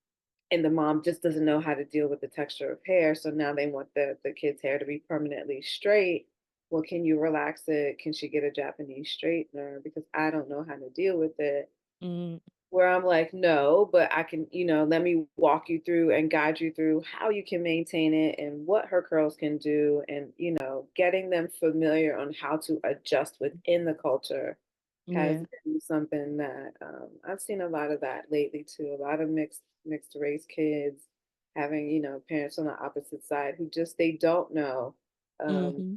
and the mom just doesn't know how to deal with the texture of hair. So now they want the kid's hair to be permanently straight. Well, can you relax it? Can she get a Japanese straightener? Because I don't know how to deal with it. Mm, Where I'm like, no, but I can, let me walk you through and guide you through how you can maintain it and what her curls can do. And, getting them familiar on how to adjust within the culture has yeah. been something that I've seen a lot of that lately too. A lot of mixed race kids having, parents on the opposite side who just they don't know. Um, Mm-hmm.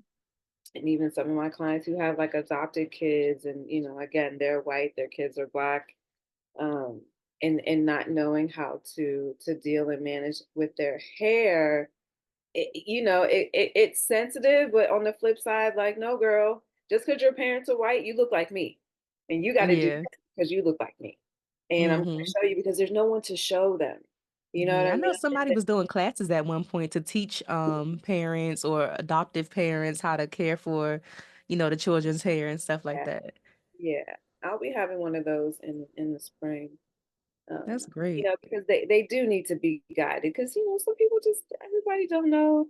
and even some of my clients who have like adopted kids and, again, they're white, their kids are black, um, and not knowing how to deal and manage with their hair. It's sensitive, but on the flip side, like, no, girl, just because your parents are white, you look like me, and you got to do Yeah. that because you look like me, and I'm going Mm-hmm. to show you because there's no one to show them. You know what Yeah, I I know mean? somebody was doing classes at one point to teach parents or adoptive parents how to care for, the children's hair and stuff like Yeah, that. yeah. I'll be having one of those in the spring. That's great. Because they do need to be guided because some people just everybody don't know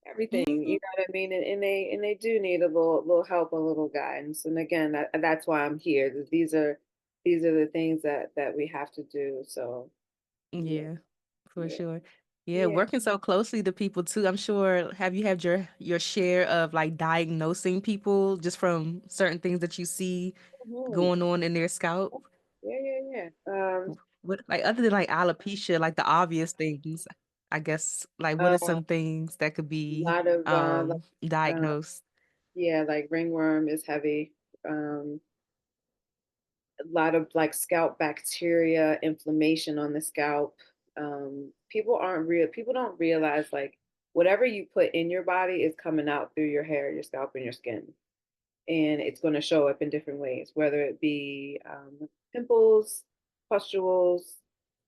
everything, Hmm. you know what I mean, and they do need a little help, a little guidance, and again that's why I'm here. These are the things that we have to do. So yeah, Yeah, for yeah, sure. Yeah, yeah. working so closely to people too. I'm sure, have you had your share of like diagnosing people just from certain things that you see Mhm. going on in their scalp? Yeah. What, like, other than like alopecia, like the obvious things, I guess, like what are A some things that could be lot of uh, diagnosed? yeah, like ringworm is heavy. A lot of like scalp bacteria, inflammation on the scalp. People don't realize like whatever you put in your body is coming out through your hair, your scalp, and your skin. And it's going to show up in different ways, whether it be pimples, pustules,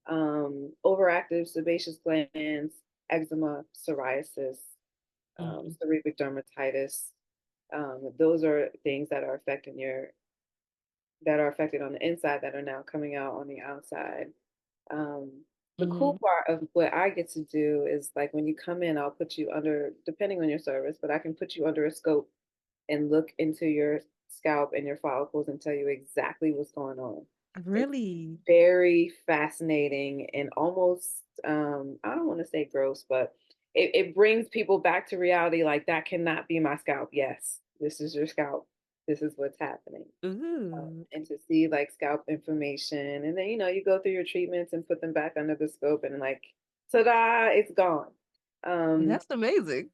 overactive sebaceous glands, eczema, psoriasis, Hmm. seborrheic dermatitis. Those are things that are affected on the inside that are now coming out on the outside. The cool Hmm. part of what I get to do is like when you come in, I'll put you under, depending on your service, but I can put you under a scope and look into your scalp and your follicles and tell you exactly what's going on. It's Really? very fascinating and almost, I don't want to say gross, but it brings people back to reality like that cannot be my scalp. Yes, this is your scalp. This is what's happening, Ooh, and to see like scalp information. And then, you go through your treatments and put them back under the scope and like, ta-da, it's gone. Um, that's amazing.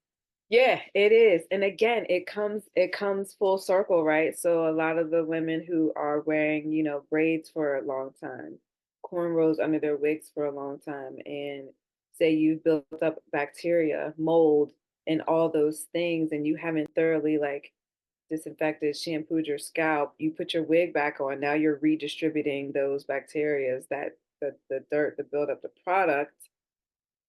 yeah, it is. And again, it comes full circle, right? So a lot of the women who are wearing, braids for a long time, cornrows under their wigs for a long time, and say you've built up bacteria, mold, and all those things, and you haven't thoroughly like disinfected, shampooed your scalp, you put your wig back on, now you're redistributing those bacterias that the dirt, the buildup, the product.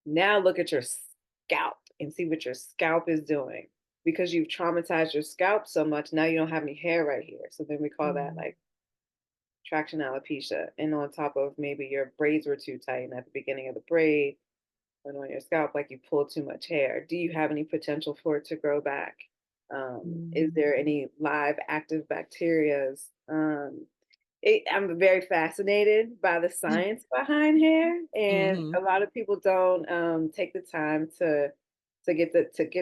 Now look at your scalp and see what your scalp is doing. Because you've traumatized your scalp so much, now you don't have any hair right here. So then we call that Mm, like traction alopecia. And on top of maybe your braids were too tight and at the beginning of the braid, and on your scalp, like you pulled too much hair. Do you have any potential for it to grow back? Is mm, there any live active bacterias? I'm very fascinated by the science behind hair, and mm-hmm. a lot of people don't take the time to to get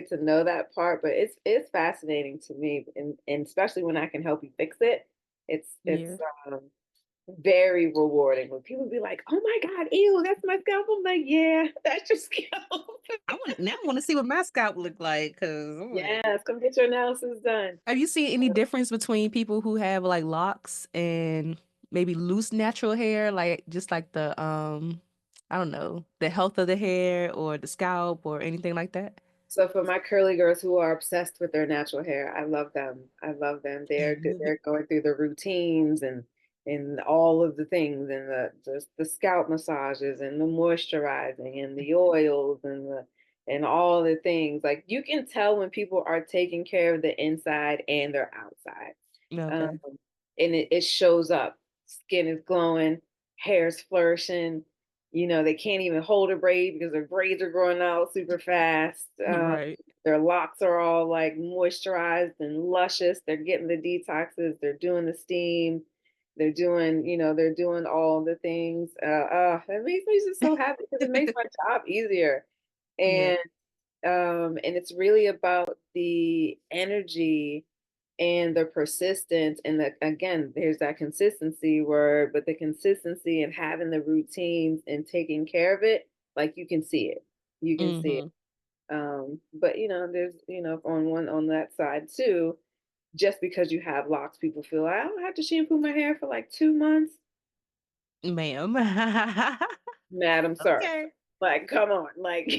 to know that part. But it's fascinating to me, and especially when I can help you fix it. It's Yeah. um, very rewarding when people be like, "Oh my God, ew, that's my scalp." I'm like, "Yeah, that's your scalp." I want to see what my scalp look like because Yes, come get your analysis done. have you seen any difference between people who have like locks and maybe loose natural hair, like just like the I don't know, the health of the hair or the scalp or anything like that? So for my curly girls who are obsessed with their natural hair, I love them. I love them. They're going through the routines and all of the things and the scalp massages and the moisturizing and the oils and all the things. Like you can tell when people are taking care of the inside and their outside. Um, Okay. and it shows up. Skin is glowing, hair's flourishing. They can't even hold a braid because their braids are growing out super fast. Right. Their locks are all like moisturized and luscious. They're getting the detoxes. They're doing the steam. They're doing all the things. It makes me just so happy because it makes my job easier. Yeah. And and it's really about the energy and the persistence and again, there's that consistency word, but the consistency and having the routines and taking care of it, like you can see it. You can see it. Mm-hmm. But there's on that side too, just because you have locks, people feel I don't have to shampoo my hair for like 2 months. Ma'am. Madam Sir. Okay. Like, come on, like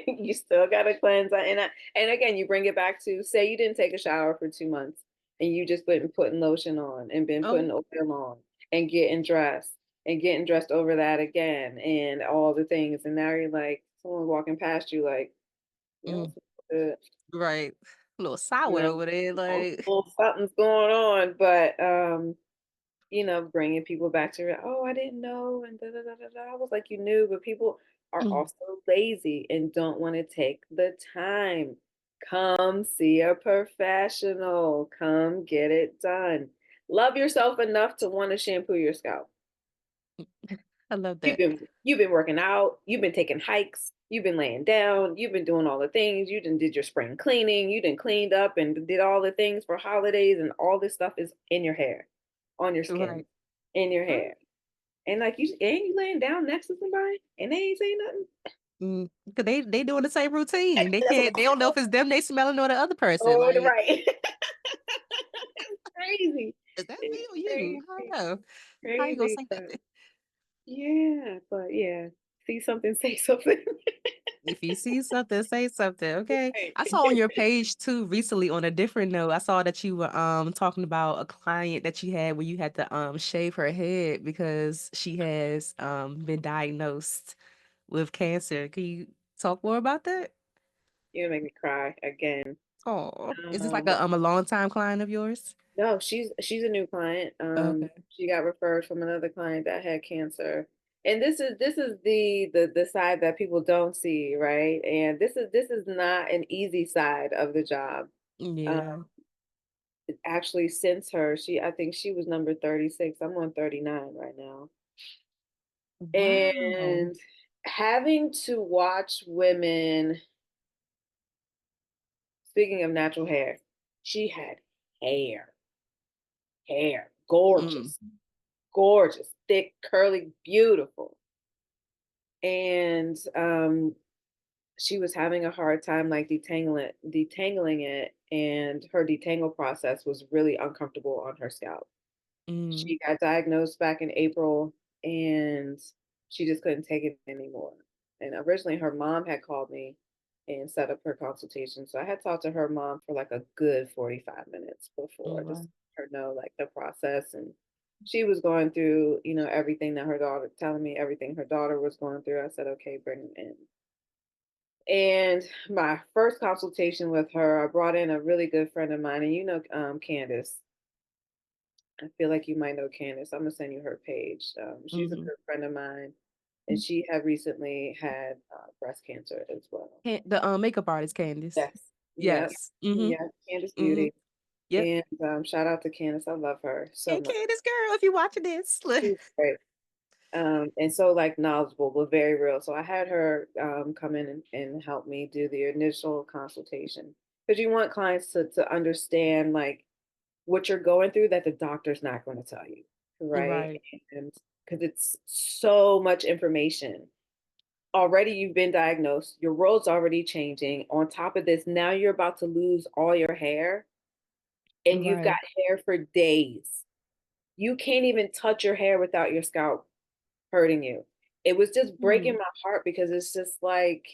you still gotta cleanse. And again, you bring it back to say you didn't take a shower for 2 months and you just been putting lotion on and been Oh. putting oil on and getting dressed over that again and all the things. And now you're like, someone walking past you, like, you know, Mm, it's good. right. A little You sour know, over there, a like. little something's going on, but bringing people back to, oh, I didn't know, and da da da da da. I was like, you knew, but people are Mm, also lazy and don't want to take the time. Come see a professional. Come get it done. Love yourself enough to want to shampoo your scalp. I love You've that. been you've been working out, you've been taking hikes, you've been laying down, you've been doing all the things, you done did your spring cleaning, you done cleaned up and did all the things for holidays, and all this stuff is in your hair, on your skin, Right. in your Right. hair. And like you ain't you laying down next to somebody and they ain't saying nothing. Mm, 'cause they doing the same routine. They That's what can't. I'm They don't know saying. if it's them they smelling or the other person. Oh, Like, right. Crazy. is that me It's or you? I don't crazy. know. How you gonna Crazy. say But that? yeah, but yeah. See something, say something. If you see something, say something. Okay. Right. I saw on your page too recently on a different note. I saw that you were talking about a client that you had where you had to shave her head because she has been diagnosed with cancer. Can you talk more about that? You make me cry again. Oh, is this like Um, a long time client of yours? No, she's a new client. Okay. She got referred from another client that had cancer. And this is the side that people don't see, right? And this is not an easy side of the job. Um, Yeah. Actually, since I think she was number 36. I'm on 39 right now. Wow. And having to watch women, speaking of natural hair, she had hair, Mm, gorgeous, gorgeous, thick, curly, beautiful. And she was having a hard time like detangling it, and her detangle process was really uncomfortable on her scalp. mm, She got diagnosed back in April, and she just couldn't take it anymore. And originally her mom had called me and set up her consultation. So I had talked to her mom for like a good 45 minutes before, just wow. her know like the process. And she was going through, everything that her daughter telling me everything her daughter was going through. I said, okay, bring them in. And my first consultation with her, I brought in a really good friend of mine, and Candace. I feel like you might know Candace. I'm gonna send you her page. She's a Mhm. good friend of mine, and she had recently had breast cancer as well. The makeup artist Candice. Yes, yep, Yes. Mhm. yeah, Candace Mhm. Beauty. Yep. And shout out to Candace. I love her so Hey much. Candice girl, if you watching this. She's great. And so like knowledgeable, but very real. So I had her come in and help me do the initial consultation because you want clients to understand like what you're going through that the doctor's not going to tell you, right? Right. And because it's so much information. Already you've been diagnosed, your world's already changing. On top of this, now you're about to lose all your hair and you've got Right. hair for days. You can't even touch your hair without your scalp hurting you. It was just breaking Mm. my heart because it's just like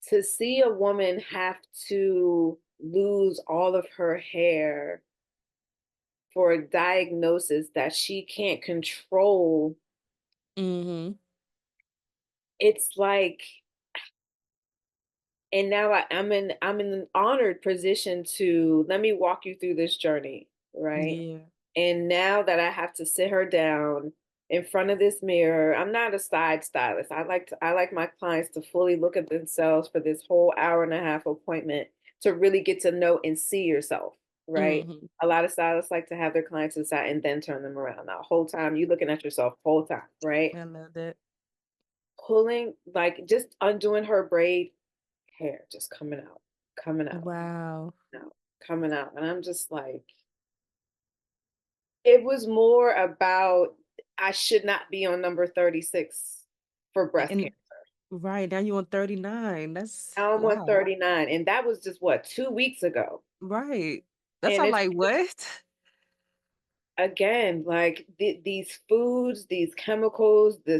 to see a woman have to lose all of her hair for a diagnosis that she can't control. Mhm. It's like, and now I'm in an honored position to let me walk you through this journey, right? Yeah. And now that I have to sit her down in front of this mirror, I'm not a side stylist. I like my clients to fully look at themselves for this whole hour and a half appointment to really get to know and see yourself, right? Mhm. A lot of stylists like to have their clients inside and then turn them around. Now, whole time you looking at yourself, whole time, right? I love that. Pulling, like just undoing her braid, hair just coming out, Wow. out, coming out. And I'm just like, it was more about I should not be on number 36 for breast And cancer. right, now you on 39. That's Now I'm on wow. 39, and that was just what, 2 weeks ago. Right. That's And I'm it's like, "What?" again like these foods, these chemicals, the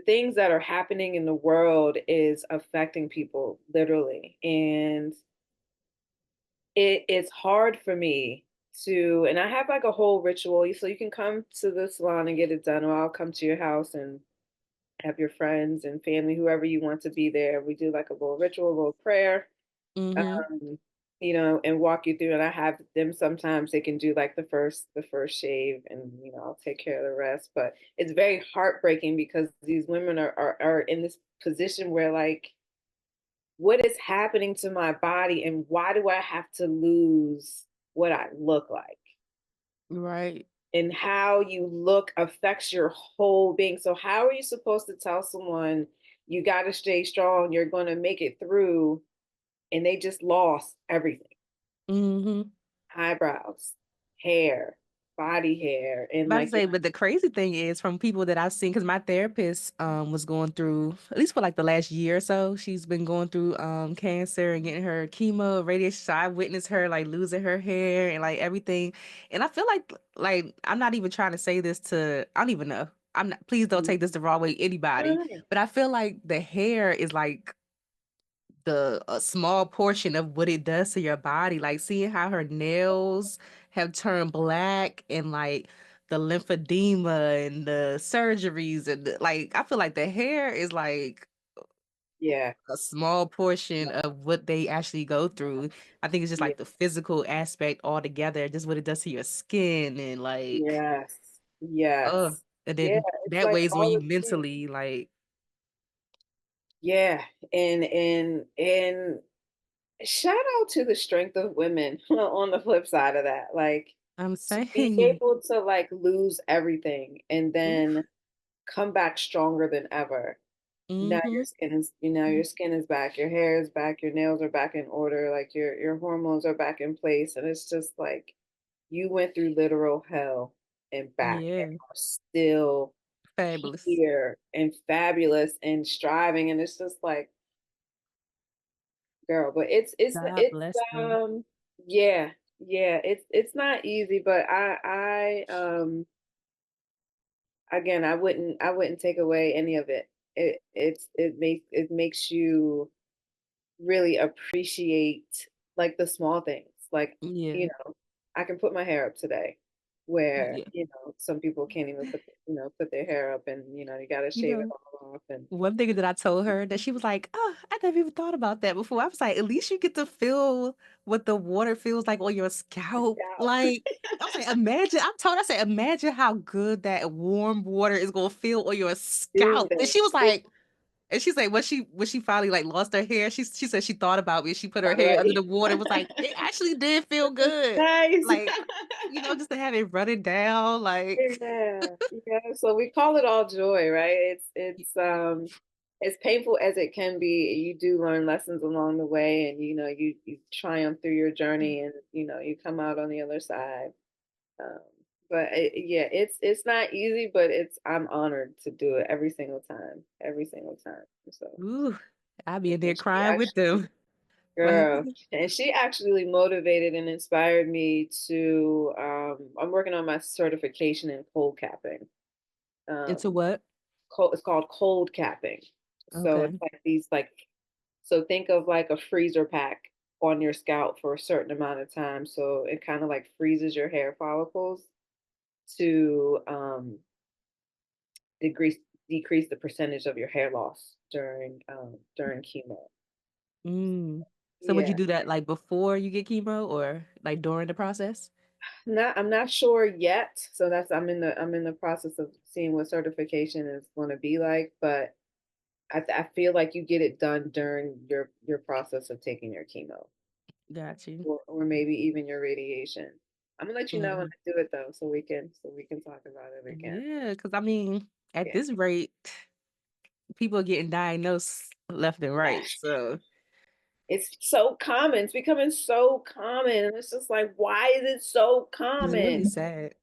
things that are happening in the world is affecting people literally, and it is hard for me to. And I have like a whole ritual, so you can come to the salon and get it done, or I'll come to your house and have your friends and family, whoever you want to be there. We do like a little ritual, a little prayer, Mhm. um, and walk you through. And I have them sometimes they can do like the first shave, and I'll take care of the rest. But it's very heartbreaking because these women are in this position where like, what is happening to my body, and why do I have to lose what I look like? Right. And how you look affects your whole being. So how are you supposed to tell someone you got to stay strong, you're going to make it through, and they just lost everything? Mhm. Eyebrows, hair, body hair, and About to like say, but the crazy thing is from people that I've seen, because my therapist was going through, at least for like the last year or so, she's been going through cancer and getting her chemo, radiation. So I witnessed her like losing her hair and like everything. And I feel like I'm not even trying to say this to, I don't even know. I'm not, please don't take this the wrong way, anybody. no, But I feel like the hair is like the a small portion of what it does to your body. Like seeing how her nails have turned black and like the lymphedema and the surgeries and like I feel like the hair is like yeah, a small portion of what they actually go through. I think it's just yeah, like the physical aspect altogether, just what it does to your skin and like yes, oh, yes, and yeah. then It's that like weighs on all you the things. mentally. Like Yeah, and shout out to the strength of women on the flip side of that. Like I'm to be saying, able to like lose everything and then come back stronger than ever. Now mm-hmm. your skin is back, your hair is back, your nails are back in order, like your hormones are back in place. And it's just like you went through literal hell and back and Yeah, are still fabulous. here and fabulous and striving. And it's just like, girl, but God it's bless them. yeah, yeah, it's not easy, but I again, I wouldn't take away any of it. It makes you really appreciate like the small things. Like, Yeah. you know, I can put my hair up today where, Yeah. some people can't even put their hair up, and you got to You shave it know, all off and one thing that I told her that she was like, "Oh, I never even thought about that before." I was like, "At least you get to feel what the water feels like on your scalp." scalp. Like, I was like, "Imagine." I told her, I said, "Imagine how good that warm water is gonna feel on your scalp." And Soothing. she was like, And she's like, when she finally like lost her hair, she said she thought about me. She put her hair under Already. the water. Was like, it actually did feel good. Nice. Like, just to have it running down. Like, Yeah, yeah. So we call it all joy, right? It's as painful as it can be, you do learn lessons along the way, and you triumph through your journey, and you come out on the other side. Um, but yeah, it's not easy, but I'm honored to do it every single time. So ooh, I'll be in there and she crying with actually, them. Like, girl, and she actually motivated and inspired me to. I'm working on my certification in cold capping. into Um, what? it's called cold capping. So it's Okay. like these like so think of like a freezer pack on your scalp for a certain amount of time. So it kind of like freezes your hair follicles to decrease decrease the percentage of your hair loss during chemo. Mm. So would you Yeah. do that like before you get chemo or like during the process? I'm not sure yet. So that's I'm in the process of seeing what certification is going to be like, but I feel like you get it done during your process of taking your chemo, Got you. or maybe even your radiation. I'm gonna let you know when Mhm. I do it though, so we can talk about it again. Yeah, because I mean, at Yeah. this rate, people are getting diagnosed left and right. Yes. So It's so common. It's becoming so common. And it's just like, why is it so it's common? really sad.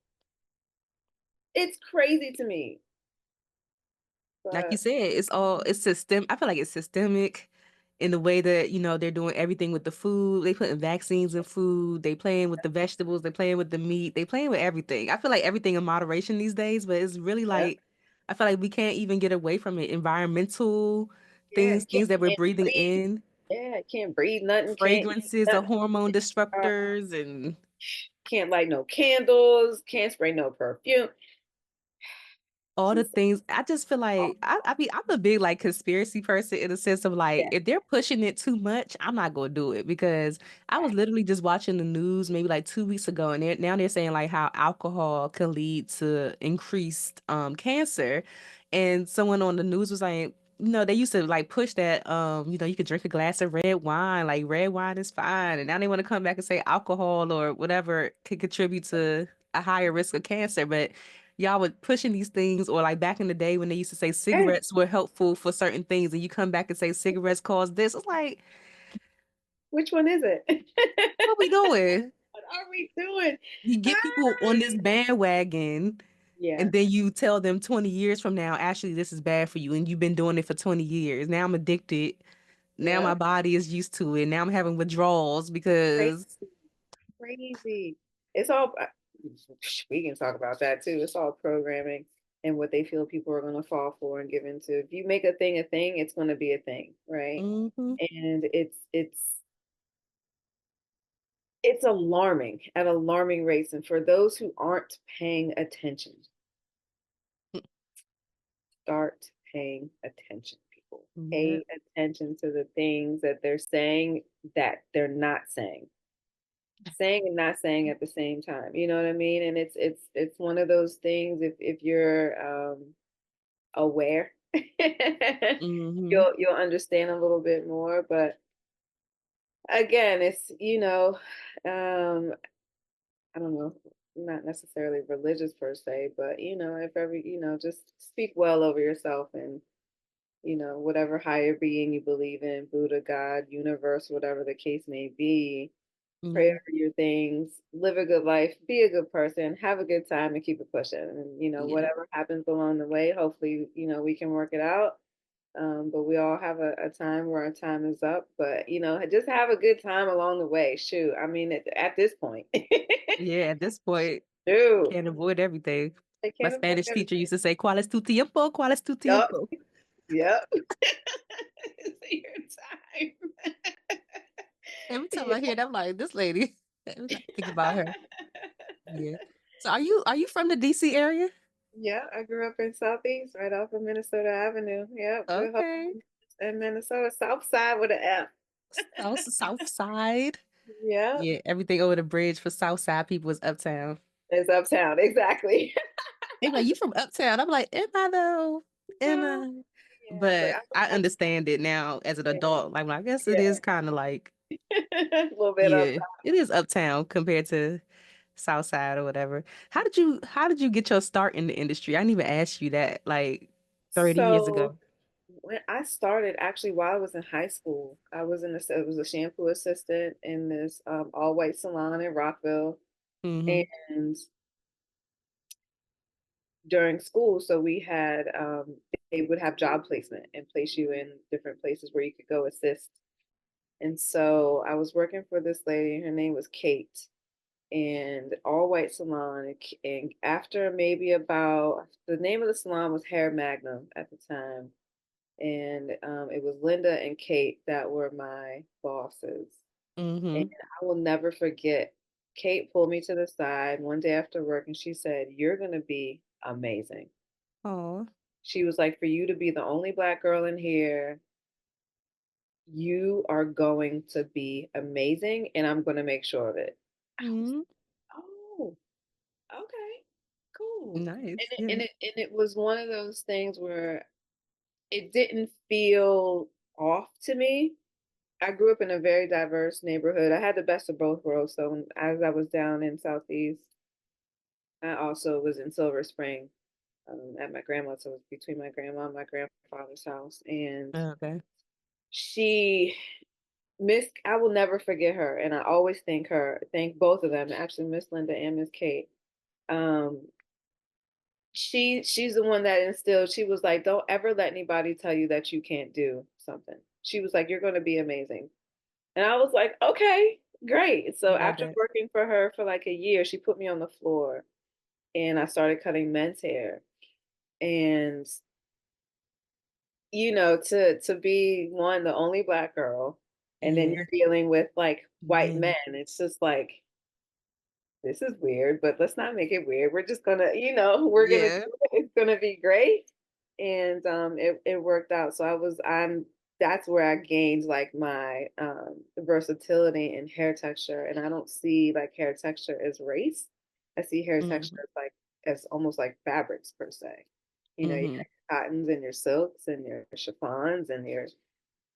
It's crazy to me. Like you But said, it's system. I feel like it's systemic in the way that, they're doing everything with the food. They putting vaccines in food. They playing with the vegetables. They playing with the meat. They playing with everything. I feel like everything in moderation these days, but it's really yeah, like I feel like we can't even get away from it. Environmental yeah, you things that we're can't breathing breathe. in, Yeah, can't breathe nothing, can't eat fragrances are nothing, hormone disruptors and can't light no candles, can't spray no perfume. all the Just things. I just feel like I mean I'm a big like conspiracy person in the sense of like yeah, if they're pushing it too much, I'm not gonna do it because I was literally just watching the news maybe like 2 weeks ago and now they're saying like how alcohol can lead to increased cancer. And someone on the news was like, they used to like push that you could drink a glass of red wine, like red wine is fine. And now they want to come back and say alcohol or whatever could contribute to a higher risk of cancer. But y'all were pushing these things, or like back in the day when they used to say yeah. cigarettes were helpful for certain things, and you come back and say cigarettes cause this. It's like, Which one is it? what we doing? What are we doing? You Ah! get people on this bandwagon, Yeah, and then you tell them 20 years from now, actually, this is bad for you, and you've been doing it for 20 years. Now I'm addicted. Now yeah. my body is used to it. Now I'm having withdrawals Crazy, because, crazy. It's all, we can talk about that too. It's all programming and what they feel people are going to fall for and give into. If you make a thing, it's going to be a thing, right? hmm And it's alarming at alarming rates. And for those who aren't paying attention, start paying attention, people. yeah, Pay attention to the things that they're saying that they're not saying and not saying at the same time. You know what I mean? And it's one of those things. If you're aware, hmm you'll understand a little bit more. But again, it's I don't know, not necessarily religious per se, but if every just speak well over yourself, and whatever higher being you believe in, Buddha, God, universe, whatever the case may be, pray hmm over your things, live a good life, be a good person, have a good time, and keep it pushing. And yeah, whatever happens along the way, hopefully, we can work it out. But we all have a time where our time is up. But just have a good time along the way. Shoot, I mean, at this point, yeah. At this point, shoot, can't avoid everything. I My can't avoid Spanish teacher everything. used to say, ¿Cuál es tu tiempo? ¿Cuál es tu Yup, tiempo? yep. It's your time. Every time Yeah. I hear that, I'm like, this lady. Every time I think about her. Yeah. So are you from the DC area? Yeah, I grew up in Southeast, right off of Minnesota Avenue. Yep, good Okay. home in Minnesota, South Side with an F. South side. Yeah, Yeah, everything over the bridge for South Side people is uptown. it's uptown, exactly. They be like, you from uptown? I'm like, am I though? Am No, I? Yeah, but but I understand it now as an yeah, adult. Like, well, I guess it yeah. is kind of like, A little bit up. yeah, it is uptown compared to South Side or whatever. How did you get your start in the industry? I didn't even ask you that like 30 years So ago. when I started, actually, while I was in high school, it was a shampoo assistant in this all white salon in Rockville, Mm-hmm. and during school, so we had they would have job placement and place you in different places where you could go assist. And so I was working for this lady. Her name was Kate, and all white salon. And after maybe about the name of the salon was Hair Magnum at the time, and it was Linda and Kate that were my bosses. And Mm-hmm. I will never forget. Kate pulled me to the side one day after work, and she said, "You're gonna be amazing." Oh. She was like, "For you to be the only black girl in here, you are going to be amazing, and I'm going to make sure of it." I was, Mm-hmm. oh, okay, cool. Nice. And it, Yeah. and it and it was one of those things where it didn't feel off to me. I grew up in a very diverse neighborhood. I had the best of both worlds. So as I was down in Southeast, I also was in Silver Spring at my grandma's. So it was between my grandma and my grandfather's house. And Okay. she I will never forget her, and I always thank both of them, actually, Miss Linda and Miss Kate. Um, she's the one that instilled. She was like, "Don't ever let anybody tell you that you can't do something." She was like, "You're going to be amazing," and I was like, "Okay, great." So Love after that. working for her for like a year, she put me on the floor, and I started cutting men's hair, and to be one, the only black girl, and then Yeah. you're dealing with like white Yeah. men. It's just like, this is weird, but let's not make it weird. We're just gonna, we're gonna do Yeah. it. It's gonna be great. And it worked out. So that's where I gained like my versatility in hair texture. And I don't see like hair texture as race. I see hair texture Mm-hmm. as like as almost like fabrics per se. You Mm-hmm. got your cottons and your silks and your chiffons and your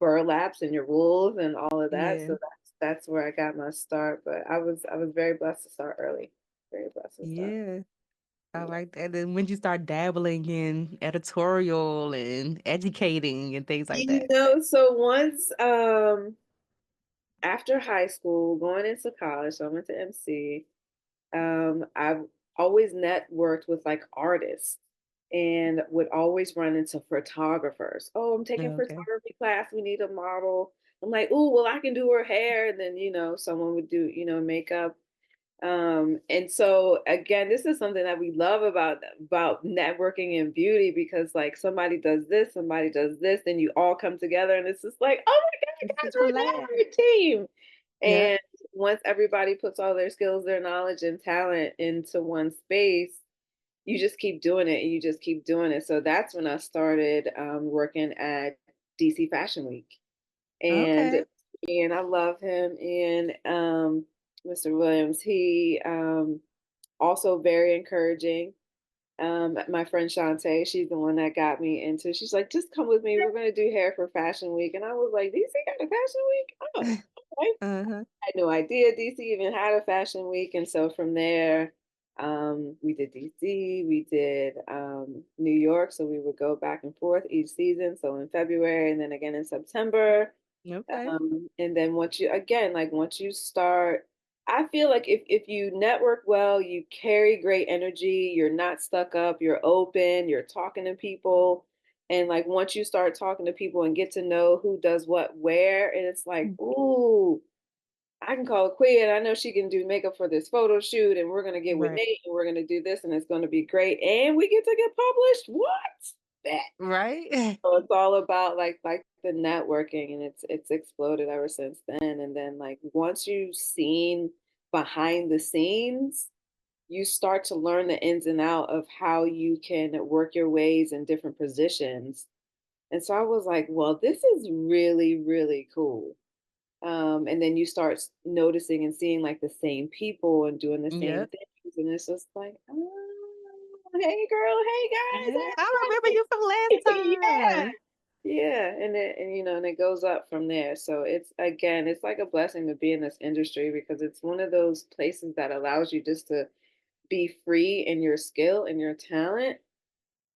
burlaps and your wools and all of that. Yeah. So that's where I got my start. But I was very blessed to start early. Very blessed to start. Yeah. I Yeah. like that. And when you start dabbling in editorial and educating and things like that. So once after high school, going into college, so I went to MC. I've always networked with like artists and would always run into photographers. Oh, I'm taking Okay. photography class. We need a model. I'm like, oh, well, I can do her hair. And then, someone would do, makeup. And so again, this is something that we love about networking in beauty because like somebody does this, then you all come together and it's just like, oh my God, It's a guys, we're now collab. we're a team. Yeah. And once everybody puts all their skills, their knowledge, and talent into one space, you just keep doing it and you just keep doing it. So that's when I started working at DC Fashion Week. And Okay. I love him. And Mr. Williams, he also very encouraging. My friend Shantae, she's the one that got me into. She's like, just come with me. We're gonna do hair for Fashion Week, and I was like, DC got a Fashion Week? Oh, okay. Uh-huh. I had no idea DC even had a Fashion Week, and so from there, we did DC, we did New York, so we would go back and forth each season. So in February, and then again in September. Okay. And then once you start, I feel like if you network well, you carry great energy, you're not stuck up, you're open, you're talking to people. And like once you start talking to people and get to know who does what where, and it's like, ooh, I can call Quinn. I know she can do makeup for this photo shoot, and we're gonna get with Right. Nate and we're gonna do this, and it's gonna be great. And we get to get published. What? Bet. Right. So it's all about like the networking, and it's exploded ever since then. And then like once you've seen behind the scenes, you start to learn the ins and out of how you can work your ways in different positions. And so I was like, well, this is really, really cool. And then you start noticing and seeing like the same people and doing the same Yep. things. And it's just like, oh, hey girl, hey guys, Yeah. I remember you from last everybody. Yeah. time. Yeah, and it goes up from there. So it's again, it's like a blessing to be in this industry because it's one of those places that allows you just to be free in your skill and your talent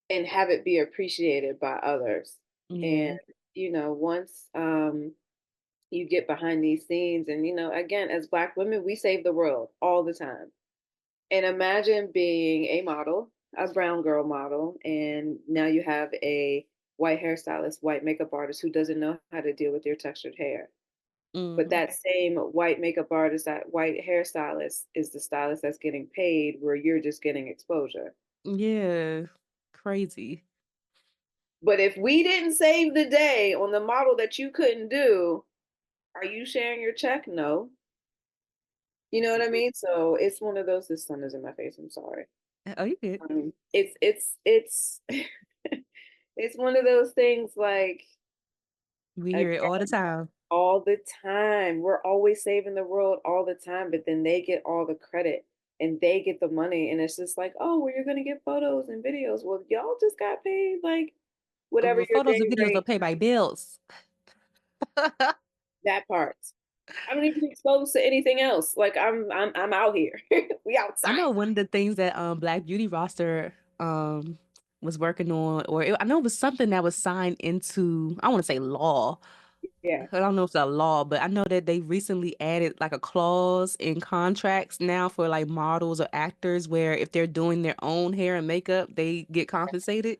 and have it be appreciated by others. And Yeah. once you get behind these scenes and again, as Black women, we save the world all the time. And imagine being a model, a brown girl model, and now you have a white hairstylist, white makeup artist who doesn't know how to deal with your textured hair. But Hmm. that same white makeup artist, that white hairstylist is the stylist that's getting paid where you're just getting exposure. Yeah. Crazy. But if we didn't save the day on the model that you couldn't do, are you sharing your check? No. You know what I mean? So it's one of those. This sun is in my face. I'm sorry. Oh, you good. It's it's one of those things like We hear it again all the time. all the time. We're always saving the world all the time, but then they get all the credit and they get the money, and it's just like, oh, well, you're gonna get photos and videos. Well, y'all just got paid like whatever your Photos day and videos are rate. paid by bills. That part. I don't even exposed to anything else. Like I'm out here. We I outside. know one of the things that Black Beauty Roster was working on, or I know it was something that was signed into, I want to say law. Yeah. I don't know if it's a law, but I know that they recently added like a clause in contracts now for like models or actors where if they're doing their own hair and makeup, they get compensated.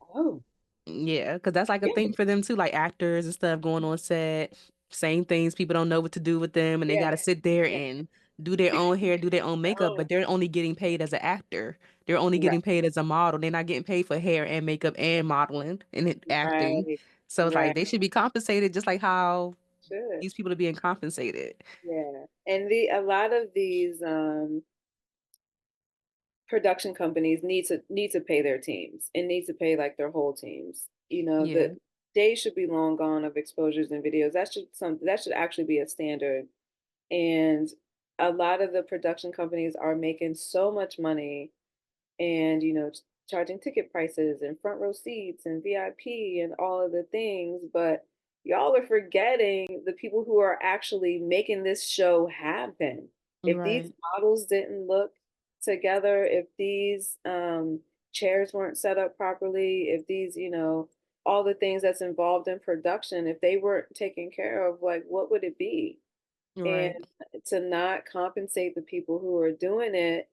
Oh, Yeah, because that's like a yeah, thing for them too, like actors and stuff going on set, saying things, people don't know what to do with them, and they yeah, got to sit there yeah. and do their own hair, do their own makeup, Oh, but they're only getting paid as an actor. They're only right, getting paid as a model. They're not getting paid for hair and makeup and modeling and acting. right, So it's like right. they should be compensated just like how Should. these people are being compensated. Yeah. And the a lot of these production companies need to pay their teams and need to pay like their whole teams. The Yeah, days should be long gone of exposures and videos. That should actually be a standard. And a lot of the production companies are making so much money and charging ticket prices and front row seats and VIP and all of the things, but y'all are forgetting the people who are actually making this show happen. If these right, models didn't look together, if these chairs weren't set up properly, if these all the things that's involved in production, if they weren't taken care of, like what would it be? And right, to not compensate the people who are doing it,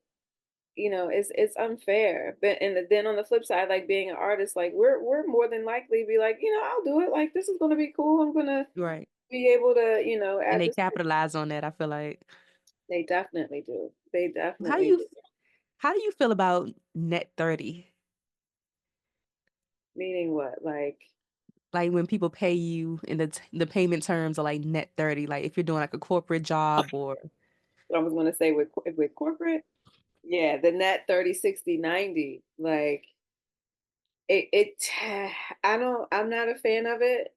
it's unfair. But and then on the flip side, like being an artist, like we're more than likely be like, I'll do it. Like this is gonna be cool. I'm gonna right. be able to, And add they this. capitalize on that, I feel like. They definitely do. They How do definitely you do. how do you feel about net 30? Meaning what? Like Like when people pay you and the payment terms are like net 30, like if you're doing like a corporate job or I was gonna say with corporate, yeah, the net 30, 60, 90. Like it I'm not a fan of it.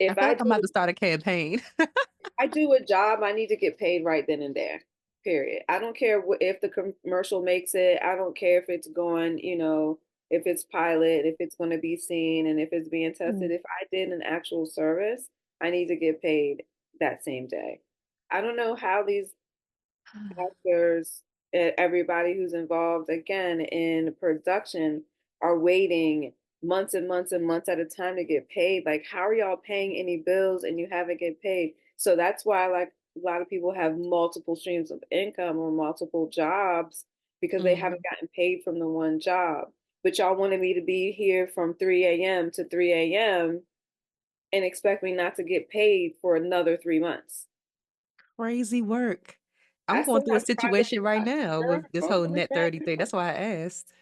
I If feel I like I'm about do to start a campaign. I do a job, I need to get paid right then and there. Period. I don't care if the commercial makes it. I don't care if it's going, if it's pilot, if it's going to be seen, and if it's being tested. Mm. If I did an actual service, I need to get paid that same day. I don't know how these actors, everybody who's involved again in production are waiting months and months and months at a time to get paid. Like, how are y'all paying any bills and you haven't get paid? So that's why like a lot of people have multiple streams of income or multiple jobs because they haven't Mhm. gotten paid from the one job. But y'all wanted me to be here from 3 a.m. to 3 a.m. and expect me not to get paid for another 3 months. Crazy work. I'm I going still through a have projects situation right out now there. with this Both whole of them net back 30 thing. now. That's why I asked.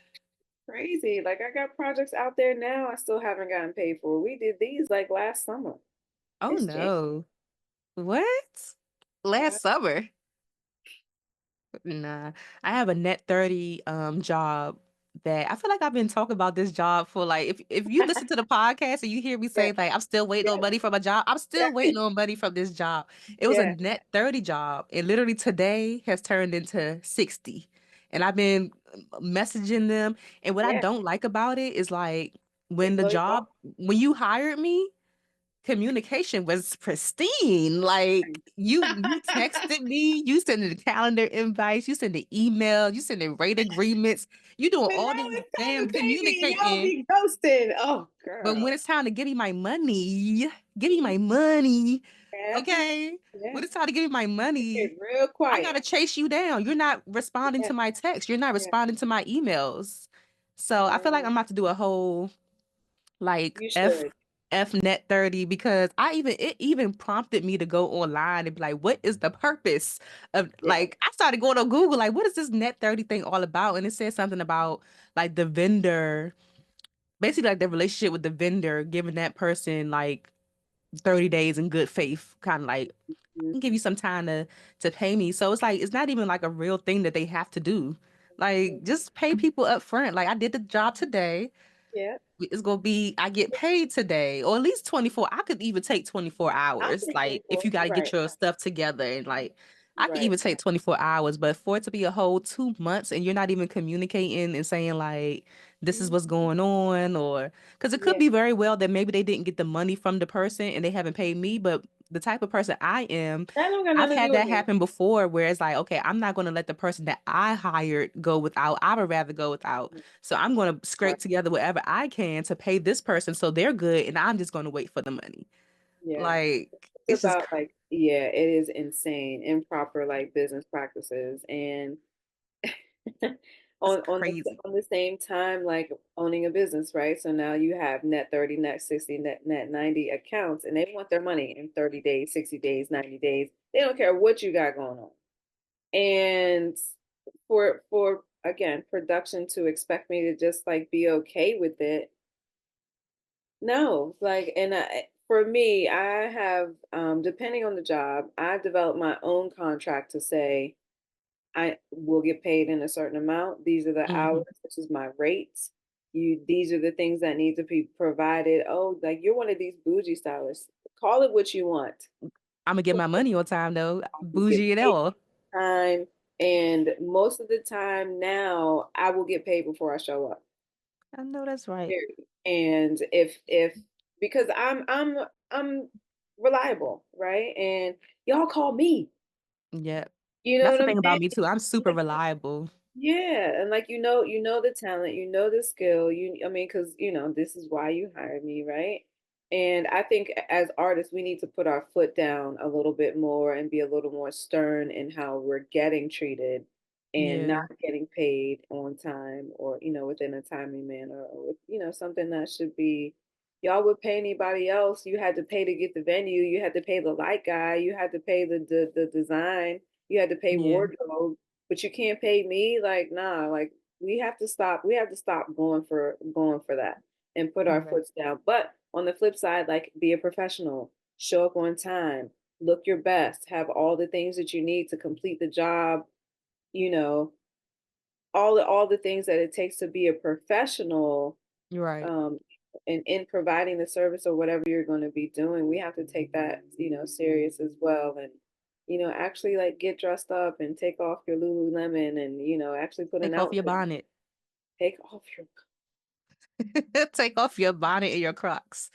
Crazy. Like I got projects out there now I still haven't gotten paid for. We did these like last summer. Oh It's Jan. no. What? Yeah. Last summer? Nah, I have a net 30 job that I feel like I've been talking about this job for like if you listen to the podcast and you hear me Yeah. say like I'm still waiting on Yeah. money from a job, I'm still Yeah. waiting on money from this job. It was a Yeah. net 30 job and literally today has turned into 60. and I've been messaging them. And what I Yeah. don't like about it is like They when the blow you off. job, when you hired me, communication was pristine. Like you texted me, you sent the calendar invites, you sent the email, you sent the rate agreements, you doing But all now this it's time damn to pay me. Y'all communicating. be ghosting. Oh, But when girl. it's time to give me my money, give me my money. Yeah. Okay. Yeah. When it's time to give me my money, Get real I quiet. gotta chase you down. You're not responding Yeah. to my text. You're not Yeah. responding to my emails. So I feel like Yeah. I'm about to do a whole like You F should. F net 30 because it even prompted me to go online and be like, what is the purpose of Yeah. like I started going on Google, like what is this net 30 thing all about? And it said something about like the vendor, basically like the relationship with the vendor, giving that person like 30 days in good faith, kind of like give you some time to pay me. So it's like it's not even like a real thing that they have to do. Mhm. Like just pay people up front. Like I did the job today. Yeah. It's gonna be I get paid today, or at least 24. I could even take 24 I'll hours. take Like if 24. you got You're to get right. your stuff together and like I You're could right. even take 24 hours, but for it to be a whole 2 months and you're not even communicating and saying like this is Mhm. what's going on, or because it could Yeah. be very well that maybe they didn't get the money from the person and they haven't paid me, but the type of person I am, That don't got I've nothing to had do with that me. happen before where it's like, okay, I'm not going to let the person that I hired go without. I would rather go without. So I'm going to Right. scrape together whatever I can to pay this person so they're good and I'm just going to wait for the money. Yeah. Like It's it's just about like, yeah, it is insane, improper like business practices. And it's on crazy. the same time, like owning a business, right? So now you have net 30, net 60, net 90 accounts, and they want their money in 30 days, 60 days, 90 days. They don't care what you got going on. And for again, production to expect me to just like be okay with it. No, like, and for me, I have, depending on the job, I developed my own contract to say I will get paid in a certain amount. These are the Hmm. hours. This is my rates. These are the things that need to be provided. Oh, like you're one of these bougie stylists. Call it what you want. I'm gonna get my money on time though, You get bougie and paid all. time, and most of the time now, I will get paid before I show up. I know that's right. Period. And if because I'm reliable, right? And y'all call me. Yeah, You know that's what the I'm thing saying? about me too. I'm super Like, reliable. yeah, and like you know the talent, you know the skill. I mean, because this is why you hired me, right? And I think as artists, we need to put our foot down a little bit more and be a little more stern in how we're getting treated and not Yeah, getting paid on time or within a timely manner or with something that should be. Y'all would pay anybody else. You had to pay to get the venue. You had to pay the light guy. You had to pay the design. You had to pay yeah, wardrobe, but you can't pay me. Like, nah, like we have to stop going for that and put you're our right. foots down. But on the flip side, like, be a professional, show up on time, look your best, have all the things that you need to complete the job, you know all the things that it takes to be a professional. You're right. um and in providing the service or whatever you're going to be doing, we have to take that serious as well. And actually, like, get dressed up and take off your Lululemon and actually put an Take off your outfit. bonnet. Take off your Take off your bonnet and your Crocs.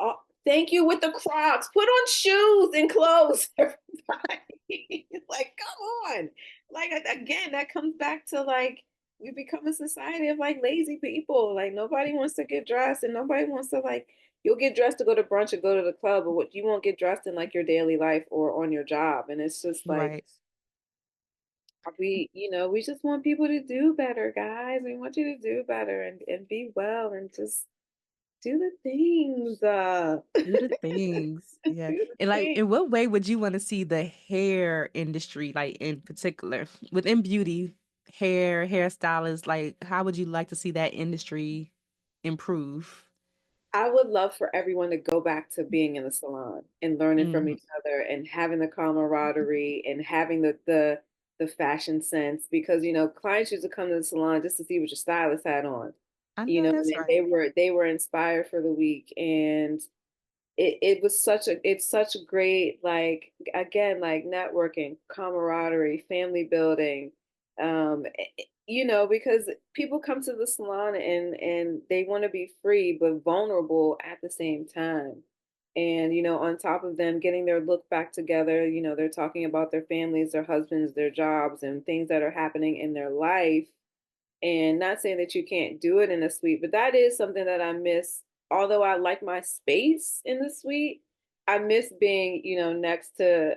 oh, thank you with the Crocs. Put on shoes and clothes, everybody. Like, come on. Like, again, that comes back to like we become a society of like lazy people. Like, nobody wants to get dressed and nobody wants to, like, you'll get dressed to go to brunch or go to the club, but what you won't get dressed in like your daily life or on your job. And it's just like Right. we just want people to do better, guys. We want you to do better and be well and just do the things. Do the things. Yeah. Do the And like, things. in what way would you want to see the hair industry, like in particular, within beauty, hairstylists, like how would you like to see that industry improve? I would love for everyone to go back to being in the salon and learning from Hmm. each other and having the camaraderie and having the fashion sense, because clients used to come to the salon just to see what your stylist had on. I know And that's then right. they were inspired for the week. And it's such a great, like, again, like, networking, camaraderie, family building. Because people come to the salon and they want to be free but vulnerable at the same time. And on top of them getting their look back together, they're talking about their families, their husbands, their jobs, and things that are happening in their life. And not saying that you can't do it in a suite, but that is something that I miss. Although I like my space in the suite, I miss being, next to,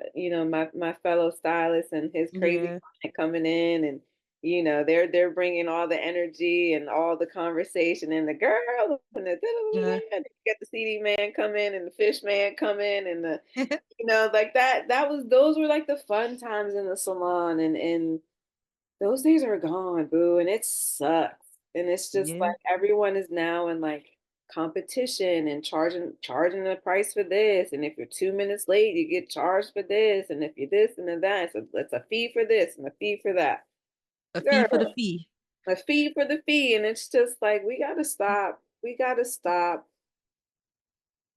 my fellow stylist and his crazy Yeah. client coming in, and they're bringing all the energy and all the conversation, and the girl and the Yeah. and you get the CD man come in and the fish man come in, and the like those were like the fun times in the salon, and those days are gone, boo, and it sucks. And it's just Yeah. like everyone is now in like competition and charging the price for this. And if you're 2 minutes late, you get charged for this. And if you're this and then that, so it's a fee for this and a fee for that. A fee for the Girl, fee. a fee for the fee. And it's just like we gotta stop. We gotta stop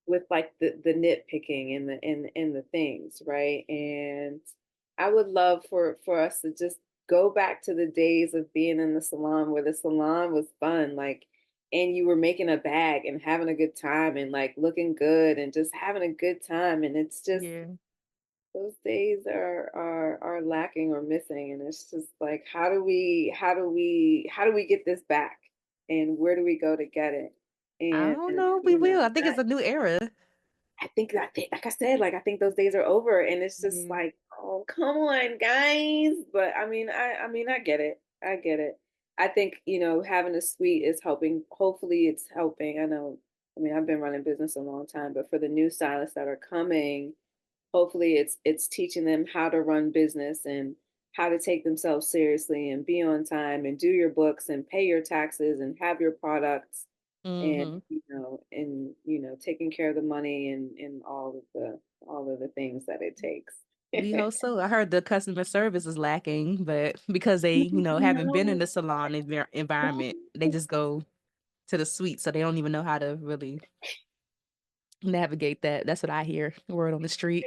with like the nitpicking and the things, right? And I would love for us to just go back to the days of being in the salon where the salon was fun, like, and you were making a bag and having a good time and like looking good and just having a good time. And it's just Yeah. those days are lacking or missing. And it's just like how do we get this back? And where do we go to get it? I And, don't and know. We will. I think it's a new era. I think, like I said, like I think those days are over, and it's just Yeah. like, oh, come on, guys. But I mean, I get it. I get it. I think having a suite is helping. Hopefully, it's helping. I know. I mean, I've been running business a long time, but for the new stylists that are coming, hopefully, it's teaching them how to run business and how to take themselves seriously and be on time and do your books and pay your taxes and have your products and Mm-hmm. taking care of the money and all of the things that it takes. We hope so. I heard the customer service is lacking, but because they, haven't been in No, the salon environment, they no. just go to the suite, so they don't even know how to really navigate that. That's what I hear. Word on the street.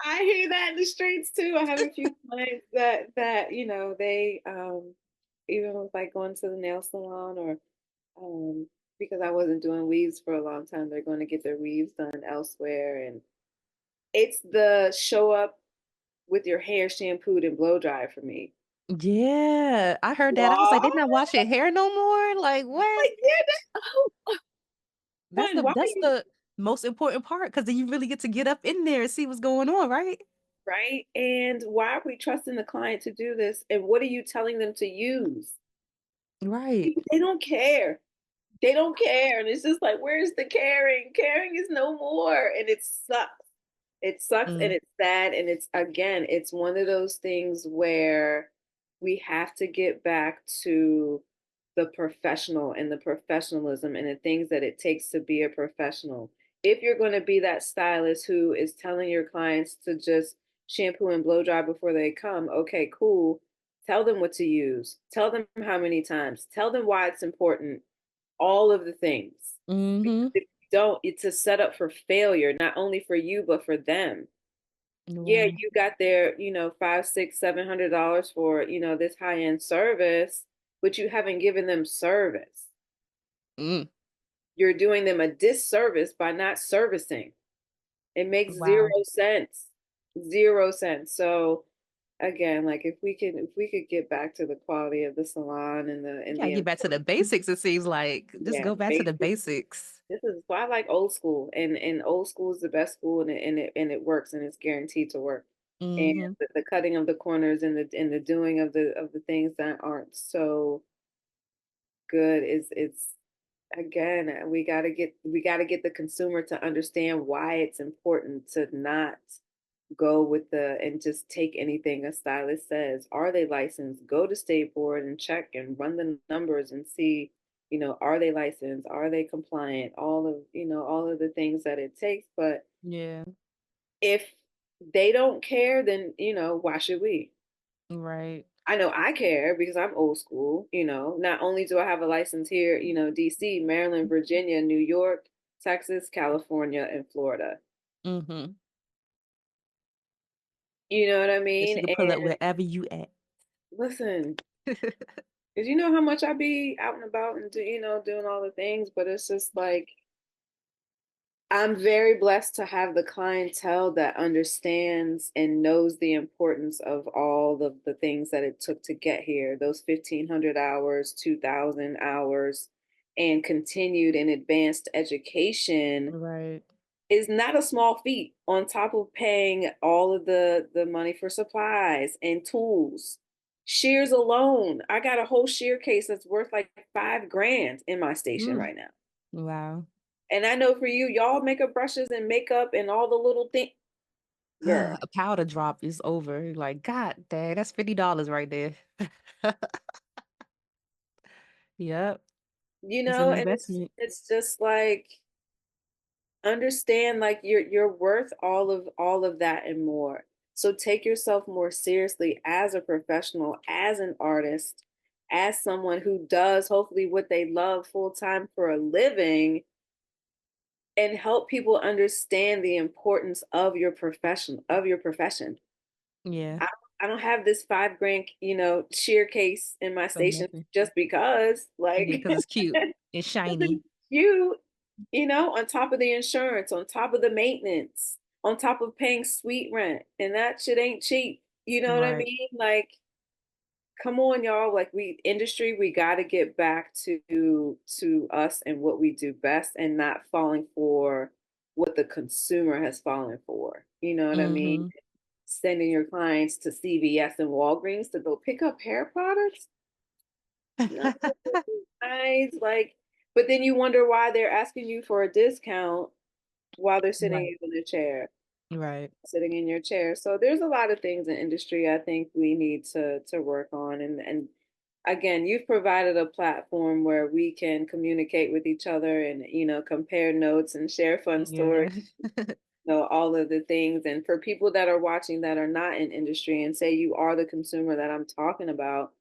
I hear that in the streets too. I have a few clients that they even with like going to the nail salon or because I wasn't doing weaves for a long time, they're going to get their weaves done elsewhere, and it's the show up with your hair shampooed and blow dried for me. Yeah, I heard that. I was like, What? they not washing hair no more. Like what? Like, yeah, That's one, the why are that's you the most important part because then you really get to get up in there and see what's going on, right? right? And why are we trusting the client to do this? And what are you telling them to use? Right. They don't care. They don't care. And it's just like, where's the caring? Caring is no more. And it sucks. It sucks and Mm, it's sad. And it's, again, it's one of those things where we have to get back to the professional and the professionalism and the things that it takes to be a professional. If you're going to be that stylist who is telling your clients to just shampoo and blow dry before they come, okay, cool. Tell them what to use. Tell them how many times. Tell them why it's important. All of the things. Because mm-hmm. if you don't, it's a setup for failure, not only for you, but for them. Yeah, Wow. you got their, five, six, $700 for, this high-end service, but you haven't given them service. Mm, You're doing them a disservice by not servicing. It makes zero wow. sense. 0 cents. So again, like if we could get back to the quality of the salon and the You and gotta the get back to the importance, basics, it seems like. Just yeah, go back to the basic. basics. This is why I like old school, and old school is the best school, and it works, and it's guaranteed to work. And Mm-hmm. the cutting of the corners and the doing of the things that aren't so good is it's again we got to get the consumer to understand why it's important to not go with the and just take anything a stylist says. Are they licensed? Go to state board and check and run the numbers and see, are they licensed? Are they compliant? All of the things that it takes. But Yeah. if they don't care, then, why should we? Right. I know I care because I'm old school. Not only do I have a license here, DC, Maryland, Virginia, New York, Texas, California, and Florida. Mm-hmm. You know what I That mean? you can pull up And wherever you at. listen, Because you know how much I be out and about and doing all the things, but it's just like I'm very blessed to have the clientele that understands and knows the importance of all of the things that it took to get here, those 1,500 hours, 2,000 hours, and continued and advanced education Right. is not a small feat on top of paying all of the money for supplies and tools. Shears alone, I got a whole shear case that's worth like 5 grand in my station Mm. right now. Wow. And I know for you, y'all makeup brushes and makeup and all the little things, girl, A powder drop is over. Like, God dang, that's $50 right there. Yep. It's an and investment. it's just like understand like you're worth all of that and more. So take yourself more seriously as a professional, as an artist, as someone who does hopefully what they love full time for a living and help people understand the importance of your profession. Yeah. I don't have this 5 grand, sheer case in my For station nothing. just because, Yeah, like, because it's cute. It's shiny. you, on top of the insurance, on top of the maintenance, on top of paying suite rent, and that shit ain't cheap. You know what I Right. mean? Like, come on, y'all. Like, we got to get back to us and what we do best, and not falling for what the consumer has fallen for. You know what I mean? Mm-hmm. Sending your clients to CVS and Walgreens to go pick up hair products. No, nice. Like, but then you wonder why they're asking you for a discount while they're Right. sitting in the chair, Right. sitting in your chair. So there's a lot of things in industry I think we need to work on. And again, you've provided a platform where we can communicate with each other and compare notes and share fun stories, Yeah. all of the things. And for people that are watching that are not in industry and say you are the consumer that I'm talking about,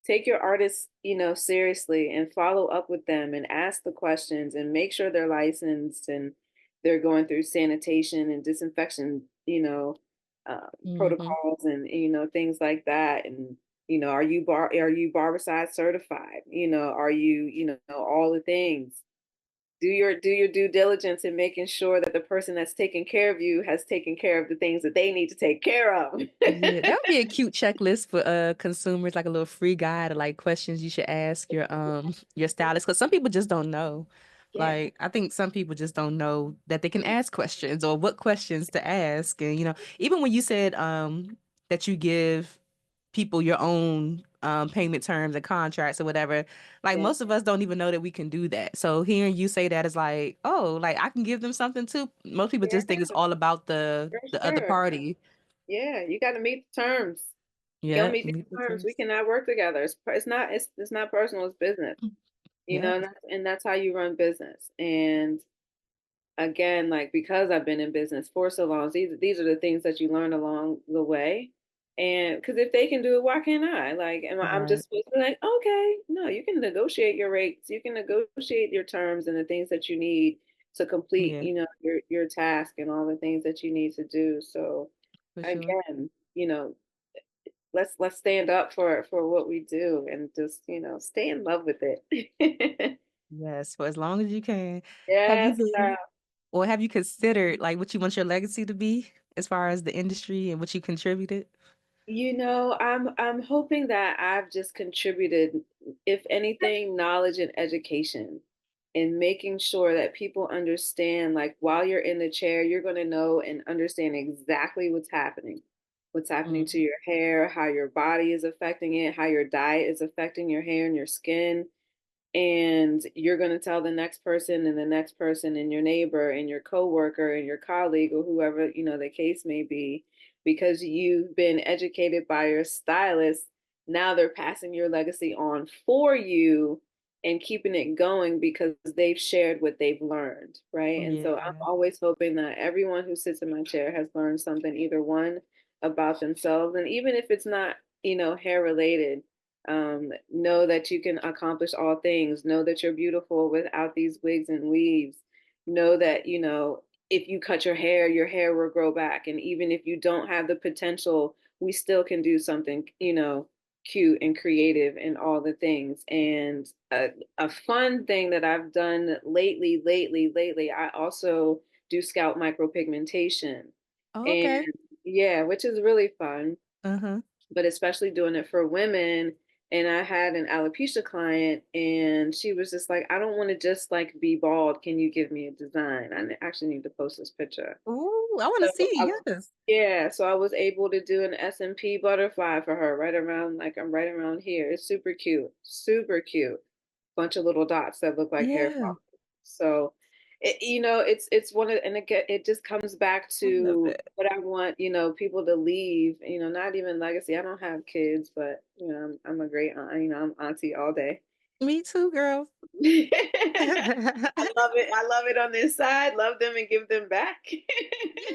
take your artists, seriously and follow up with them and ask the questions and make sure they're licensed and they're going through sanitation and disinfection, Mm-hmm. protocols and things like that. And are you Barbicide certified? Are you all the things. Do your due diligence in making sure that the person that's taking care of you has taken care of the things that they need to take care of. Yeah, that would be a cute checklist for consumers, like a little free guide of like questions you should ask your stylist. Because some people just don't know. Yeah. Like I think some people just don't know that they can ask questions or what questions to ask. And even when you said that you give people your own payment terms and contracts or whatever, like Yeah. most of us don't even know that we can do that. So hearing you say that is like, oh, like I can give them something too. Most people Yeah, just think it's all about the for the other sure. party. Yeah, you got to meet the terms. You don't Yeah, meet meet the the terms, we terms. cannot work together. It's not personal, it's business. Yep. And that's how you run business. And again, like because I've been in business for so long, these are the things that you learn along the way. And because if they can do it, why can't I? Like, I'm Right. just supposed to be like, okay, no, you can negotiate your rates, you can negotiate your terms and the things that you need to complete, Yeah, your task and all the things that you need to do. So for sure. again, let's stand up for what we do and just, stay in love with it. Yes, for as long as you can. Have you Yes. been or have you considered like what you want your legacy to be as far as the industry and what you contributed? I'm hoping that I've just contributed, if anything, knowledge and education and making sure that people understand, like while you're in the chair, you're going to know and understand exactly what's happening to Mm, your hair, how your body is affecting it, how your diet is affecting your hair and your skin, and you're going to tell the next person and the next person and your neighbor and your coworker and your colleague or whoever the case may be, because you've been educated by your stylist. Now they're passing your legacy on for you and keeping it going because they've shared what they've learned, right? And so I'm yeah. always hoping that everyone who sits in my chair has learned something, either one about themselves, and even if it's not hair related, know that you can accomplish all things. Know that you're beautiful without these wigs and weaves. Know that, if you cut your hair will grow back. And even if you don't have the potential, we still can do something, cute and creative in all the things. And a fun thing that I've done lately, I also do scalp micropigmentation. Oh, And okay. yeah, which is really fun, Uh-huh. but especially doing it for women. And I had an alopecia client, and she was just like, I don't want to just like be bald. Can you give me a design? I actually need to post this picture. Ooh, I want to So see. Yes. yeah, so I was able to do an SMP butterfly for her right around, like I'm right around here. It's super cute, super cute. Bunch of little dots that look like hair Yeah. follicles. So it's one of, and it just comes back I love to that. what I want, people to leave, not even legacy. I don't have kids, but I'm a great aunt, I'm auntie all day. Me too, girl. I love it. I love it on this side. Love them and give them back.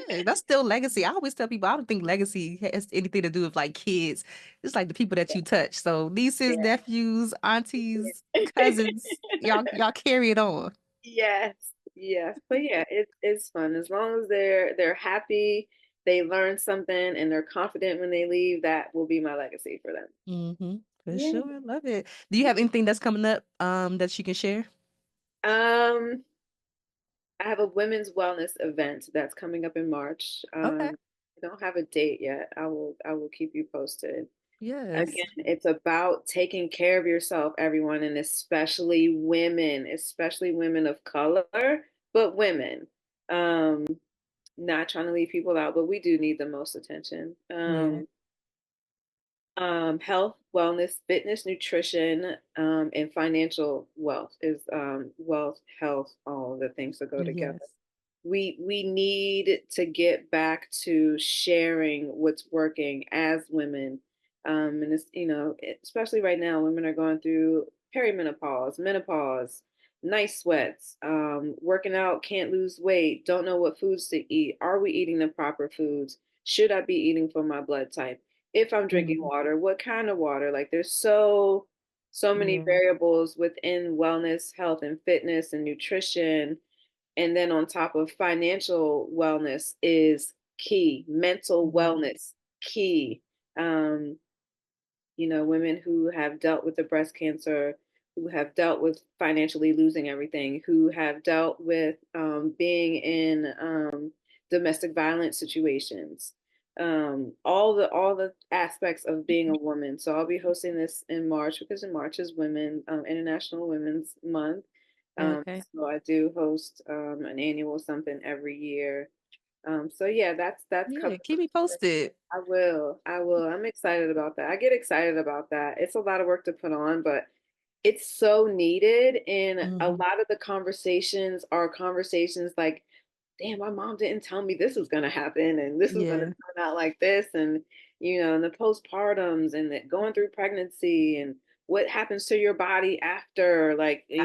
Yeah, that's still legacy. I always tell people I don't think legacy has anything to do with like kids. It's like the people that you touch. So nieces, Yeah. nephews, aunties, cousins, y'all carry it on. Yes, yes. But yeah, it's fun. As long as they're happy, they learn something and they're confident when they leave, that will be my legacy for them. For Yeah. sure. I love it. Do you have anything that's coming up that you can share? Um, I have a women's wellness event that's coming up in March. Okay. I don't have a date yet. I will keep you posted. Yes. Again, it's about taking care of yourself, everyone, and especially women of color, but women. Um, Not trying to leave people out, but we do need the most attention. Yeah. Health, wellness, fitness, nutrition, and financial wealth is wealth, health, all the things that go together. Yes. We need to get back to sharing what's working as women, and it's especially right now, women are going through perimenopause, menopause, night sweats, working out, can't lose weight, don't know what foods to eat. Are we eating the proper foods? Should I be eating for my blood type? If I'm drinking Mhm. water, what kind of water? Like there's so many Yeah. variables within wellness, health, and fitness and nutrition. And then on top of financial wellness is key, mental Yeah. wellness, key. Um, Women who have dealt with the breast cancer, who have dealt with financially losing everything, who have dealt with being in domestic violence situations, all the aspects of being a woman. So I'll be hosting this in March because in March is Women International Women's Month. Okay. So I do host an annual something every year. So yeah, that's Yeah. coming Keep up. me posted. I will. I will. I'm excited about that. I get excited about that. It's a lot of work to put on, but it's so needed. And a Hmm. lot of the conversations are conversations like, damn, my mom didn't tell me this was going to happen and this was going to Yeah. turn out like this. And, and the postpartums and the going through pregnancy and what happens to your body after. Like, why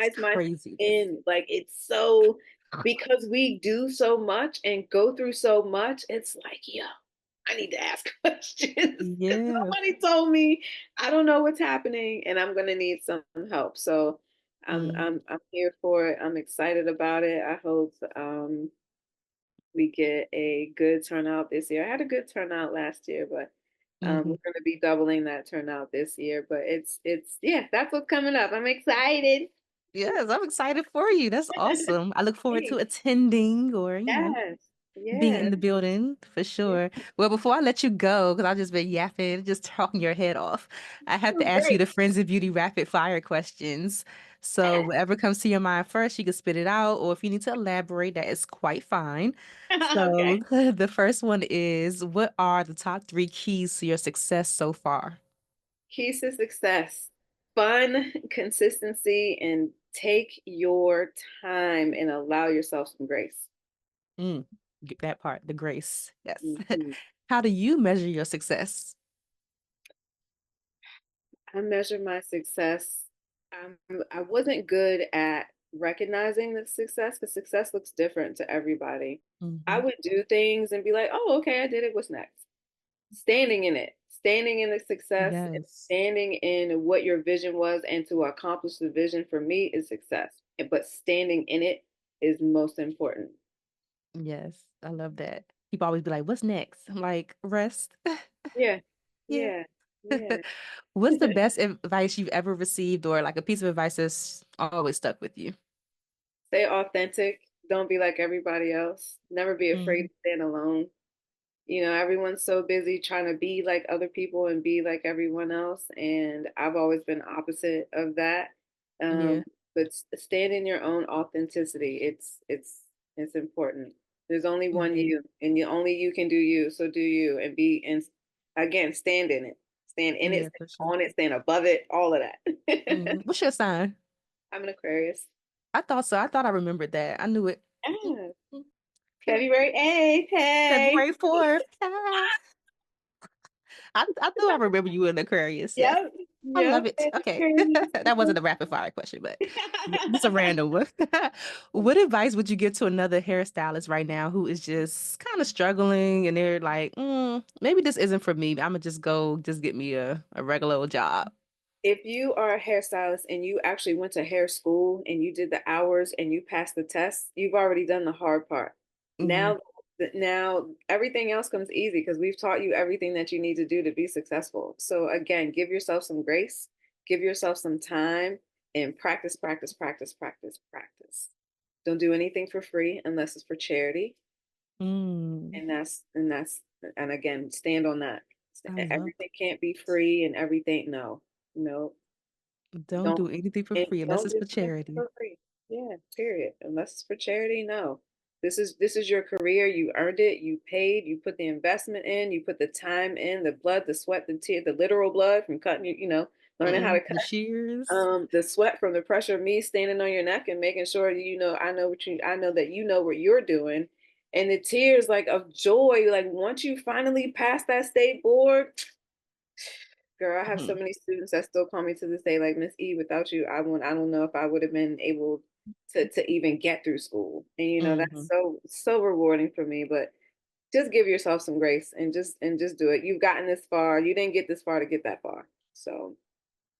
It's is my craziness. skin like it's so, because we do so much and go through so much, it's like, yo, I need to ask questions because Yeah. nobody told me. I don't know what's happening, and I'm gonna need some help. So I'm Mm. I'm I'm here for it. I'm excited about it. I hope we get a good turnout this year. I had a good turnout last year, but Hmm. we're going to be doubling that turnout this year. But it's yeah, that's what's coming up. I'm excited. Yes, I'm excited for you. That's awesome. I look forward to Thanks. attending or, Yes, being in yes, the building for yes. sure. Well, before I let you go, because I've just been yapping, just talking your head off, I have to Oh, ask you great. the Friends of Beauty rapid fire questions. So whatever comes to your mind first, you can spit it out, or if you need to elaborate, that is quite fine. So Okay. the first one is, what are the top three keys to your success so far? Keys to success: fun, consistency, and take your time and allow yourself some grace. Mm, get that part, the grace. Yes. Mhm. How do you measure your success? I measure my success. I wasn't good at recognizing the success because success looks different to everybody. I Hmm. would do things and be like, oh, okay, I did it. What's next? Standing in it, standing in the success, and Yes. standing in what your vision was, and to accomplish the vision for me is success. But standing in it is most important. Yes, I love that. People always be like, "What's next?" I'm like, "Rest." Yeah, Yeah. yeah. Yeah. What's the best advice you've ever received, or like a piece of advice that's always stuck with you? Stay authentic. Don't be like everybody else. Never be afraid Mm, to stand alone. Everyone's so busy trying to be like other people and be like everyone else. And I've always been opposite of that. Um, yeah, but stand in your own authenticity. It's important. There's only one yeah, you, and only you can do you. So do you, and again, stand in it. Stand in it, yeah, stand for sure. on it, stand above it, all of that. What's your sign? I'm an Aquarius. I thought so. I thought I remembered that. I knew it. Mm, Ah, mm. Okay. February 8th. Hey. February 4th. Ah, I knew I remember you in Aquarius. Yes. Yep. I love Yep. it. Okay. Aquarius. That wasn't a rapid fire question, but just a random one. What advice would you give to another hairstylist right now who is just kind of struggling and they're like, maybe this isn't for me. I'm gonna just get me a regular old job. If you are a hairstylist and you actually went to hair school and you did the hours and you passed the test, you've already done the hard part. Mm, Now everything else comes easy because we've taught you everything that you need to do to be successful. So again, give yourself some grace, give yourself some time, and practice, practice, practice, practice, practice. Don't do anything for free unless it's for charity. mm, And again, stand on that. I love Everything can't be free and everything, no. No, don't don't do anything for and free unless don't it's do for nothing charity. for free. Yeah, period. Unless it's for charity, no. This is your career. You earned it. You paid. You put the investment in. You put the time in, the blood, the sweat, the tear, the literal blood from cutting learning how to The cut. shears. The sweat from the pressure of me standing on your neck and making sure I know that you know what you're doing. And the tears like of joy, like once you finally pass that state board, girl, I have so Mhm. many students that still call me to this day, like Miss E, without you, I don't know if I would have been able to even get through school. And that's Mhm. so rewarding for me. But just give yourself some grace and just do it. You've gotten this far. You didn't get this far to get that far. So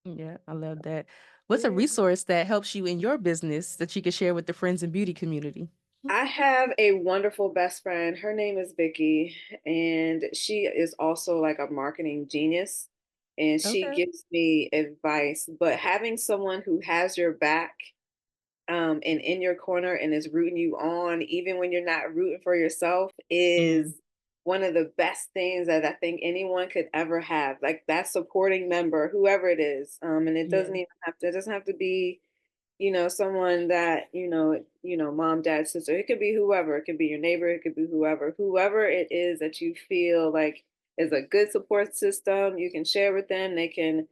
Yeah, I love that. What's a yeah. resource that helps you in your business that you can share with the friends and beauty community? I have a wonderful best friend. Her name is Vicky, and she is also like a marketing genius. And she Okay. gives me advice, but having someone who has your back and in your corner and is rooting you on, even when you're not rooting for yourself, Mm, is one of the best things that I think anyone could ever have. Like that supporting member, whoever it is. And yeah, it doesn't have to be, someone that, mom, dad, sister. It could be whoever. It could be your neighbor. It could be whoever it is that you feel like is a good support system. You can share with them. They can,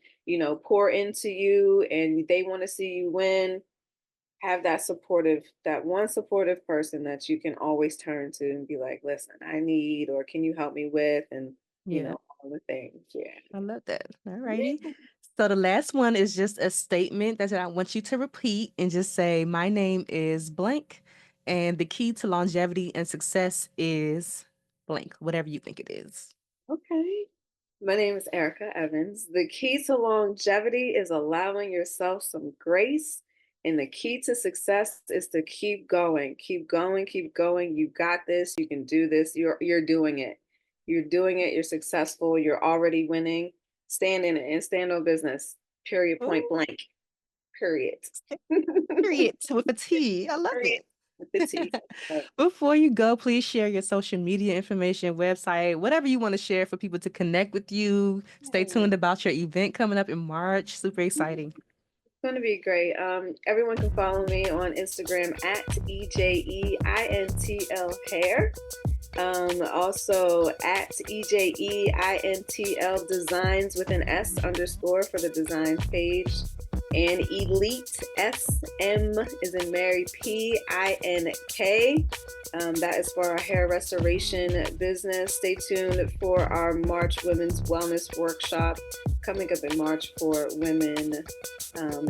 pour into you and they want to see you win. Have that one supportive person that you can always turn to and be like, listen, I need, or can you help me with? And, yeah. all the things. Yeah. I love that. All righty. Yeah. So the last one is just a statement that I want you to repeat and just say, my name is blank, and the key to longevity and success is blank, whatever you think it is. Okay. My name is Erika Evans. The key to longevity is allowing yourself some grace. And the key to success is to keep going. Keep going, keep going. You got this. You can do this. You're doing it. You're doing it. You're successful. You're already winning. Stand in it and stand on business. Period, point Ooh, blank. Period. period with a T. I love Period. it. With the T. Before you go, please share your social media information, website, whatever you want to share for people to connect with you. Stay tuned about your event coming up in March. Super exciting. It's going to be great. Everyone can follow me on Instagram at EJEINTL Hair. Also at EJEINTL Designs with an S underscore for the designs page. And Elite SM is in Mary PINK. That is for our hair restoration business. Stay tuned for our March Women's Wellness Workshop coming up in March for women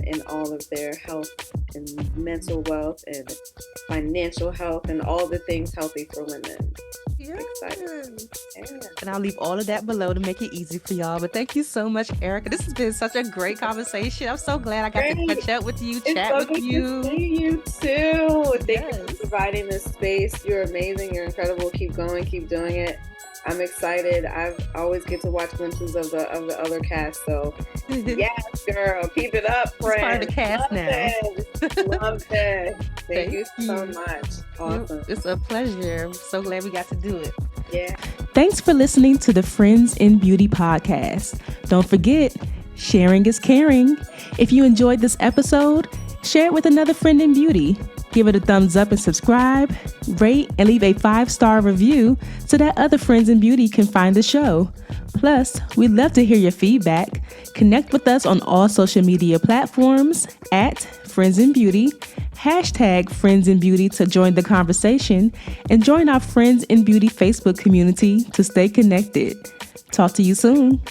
in all of their health and mental wealth and financial health and all the things healthy for women. Yes. Excited. Yeah. And I'll leave all of that below to make it easy for y'all. But thank you so much, Erica. This has been such a great conversation. I'm so glad I got to Great. catch up with you, It's chat so with good to you. see you too. Thank you for Yes. providing this space. You're amazing. You're incredible. Keep going. Keep doing it. I'm excited. I always get to watch glimpses of the other cast. So yes, girl, keep it up, friends. It's part of the cast now. Love it. Thank you so much. Awesome. It's a pleasure. I'm so glad we got to do it. Yeah. Thanks for listening to the Friends in Beauty podcast. Don't forget, sharing is caring. If you enjoyed this episode, share it with another friend in beauty. Give it a thumbs up and subscribe, rate, and leave a 5-star review so that other friends in beauty can find the show. Plus, we'd love to hear your feedback. Connect with us on all social media platforms at Friends in Beauty, hashtag Friends in Beauty to join the conversation, and join our Friends in Beauty Facebook community to stay connected. Talk to you soon.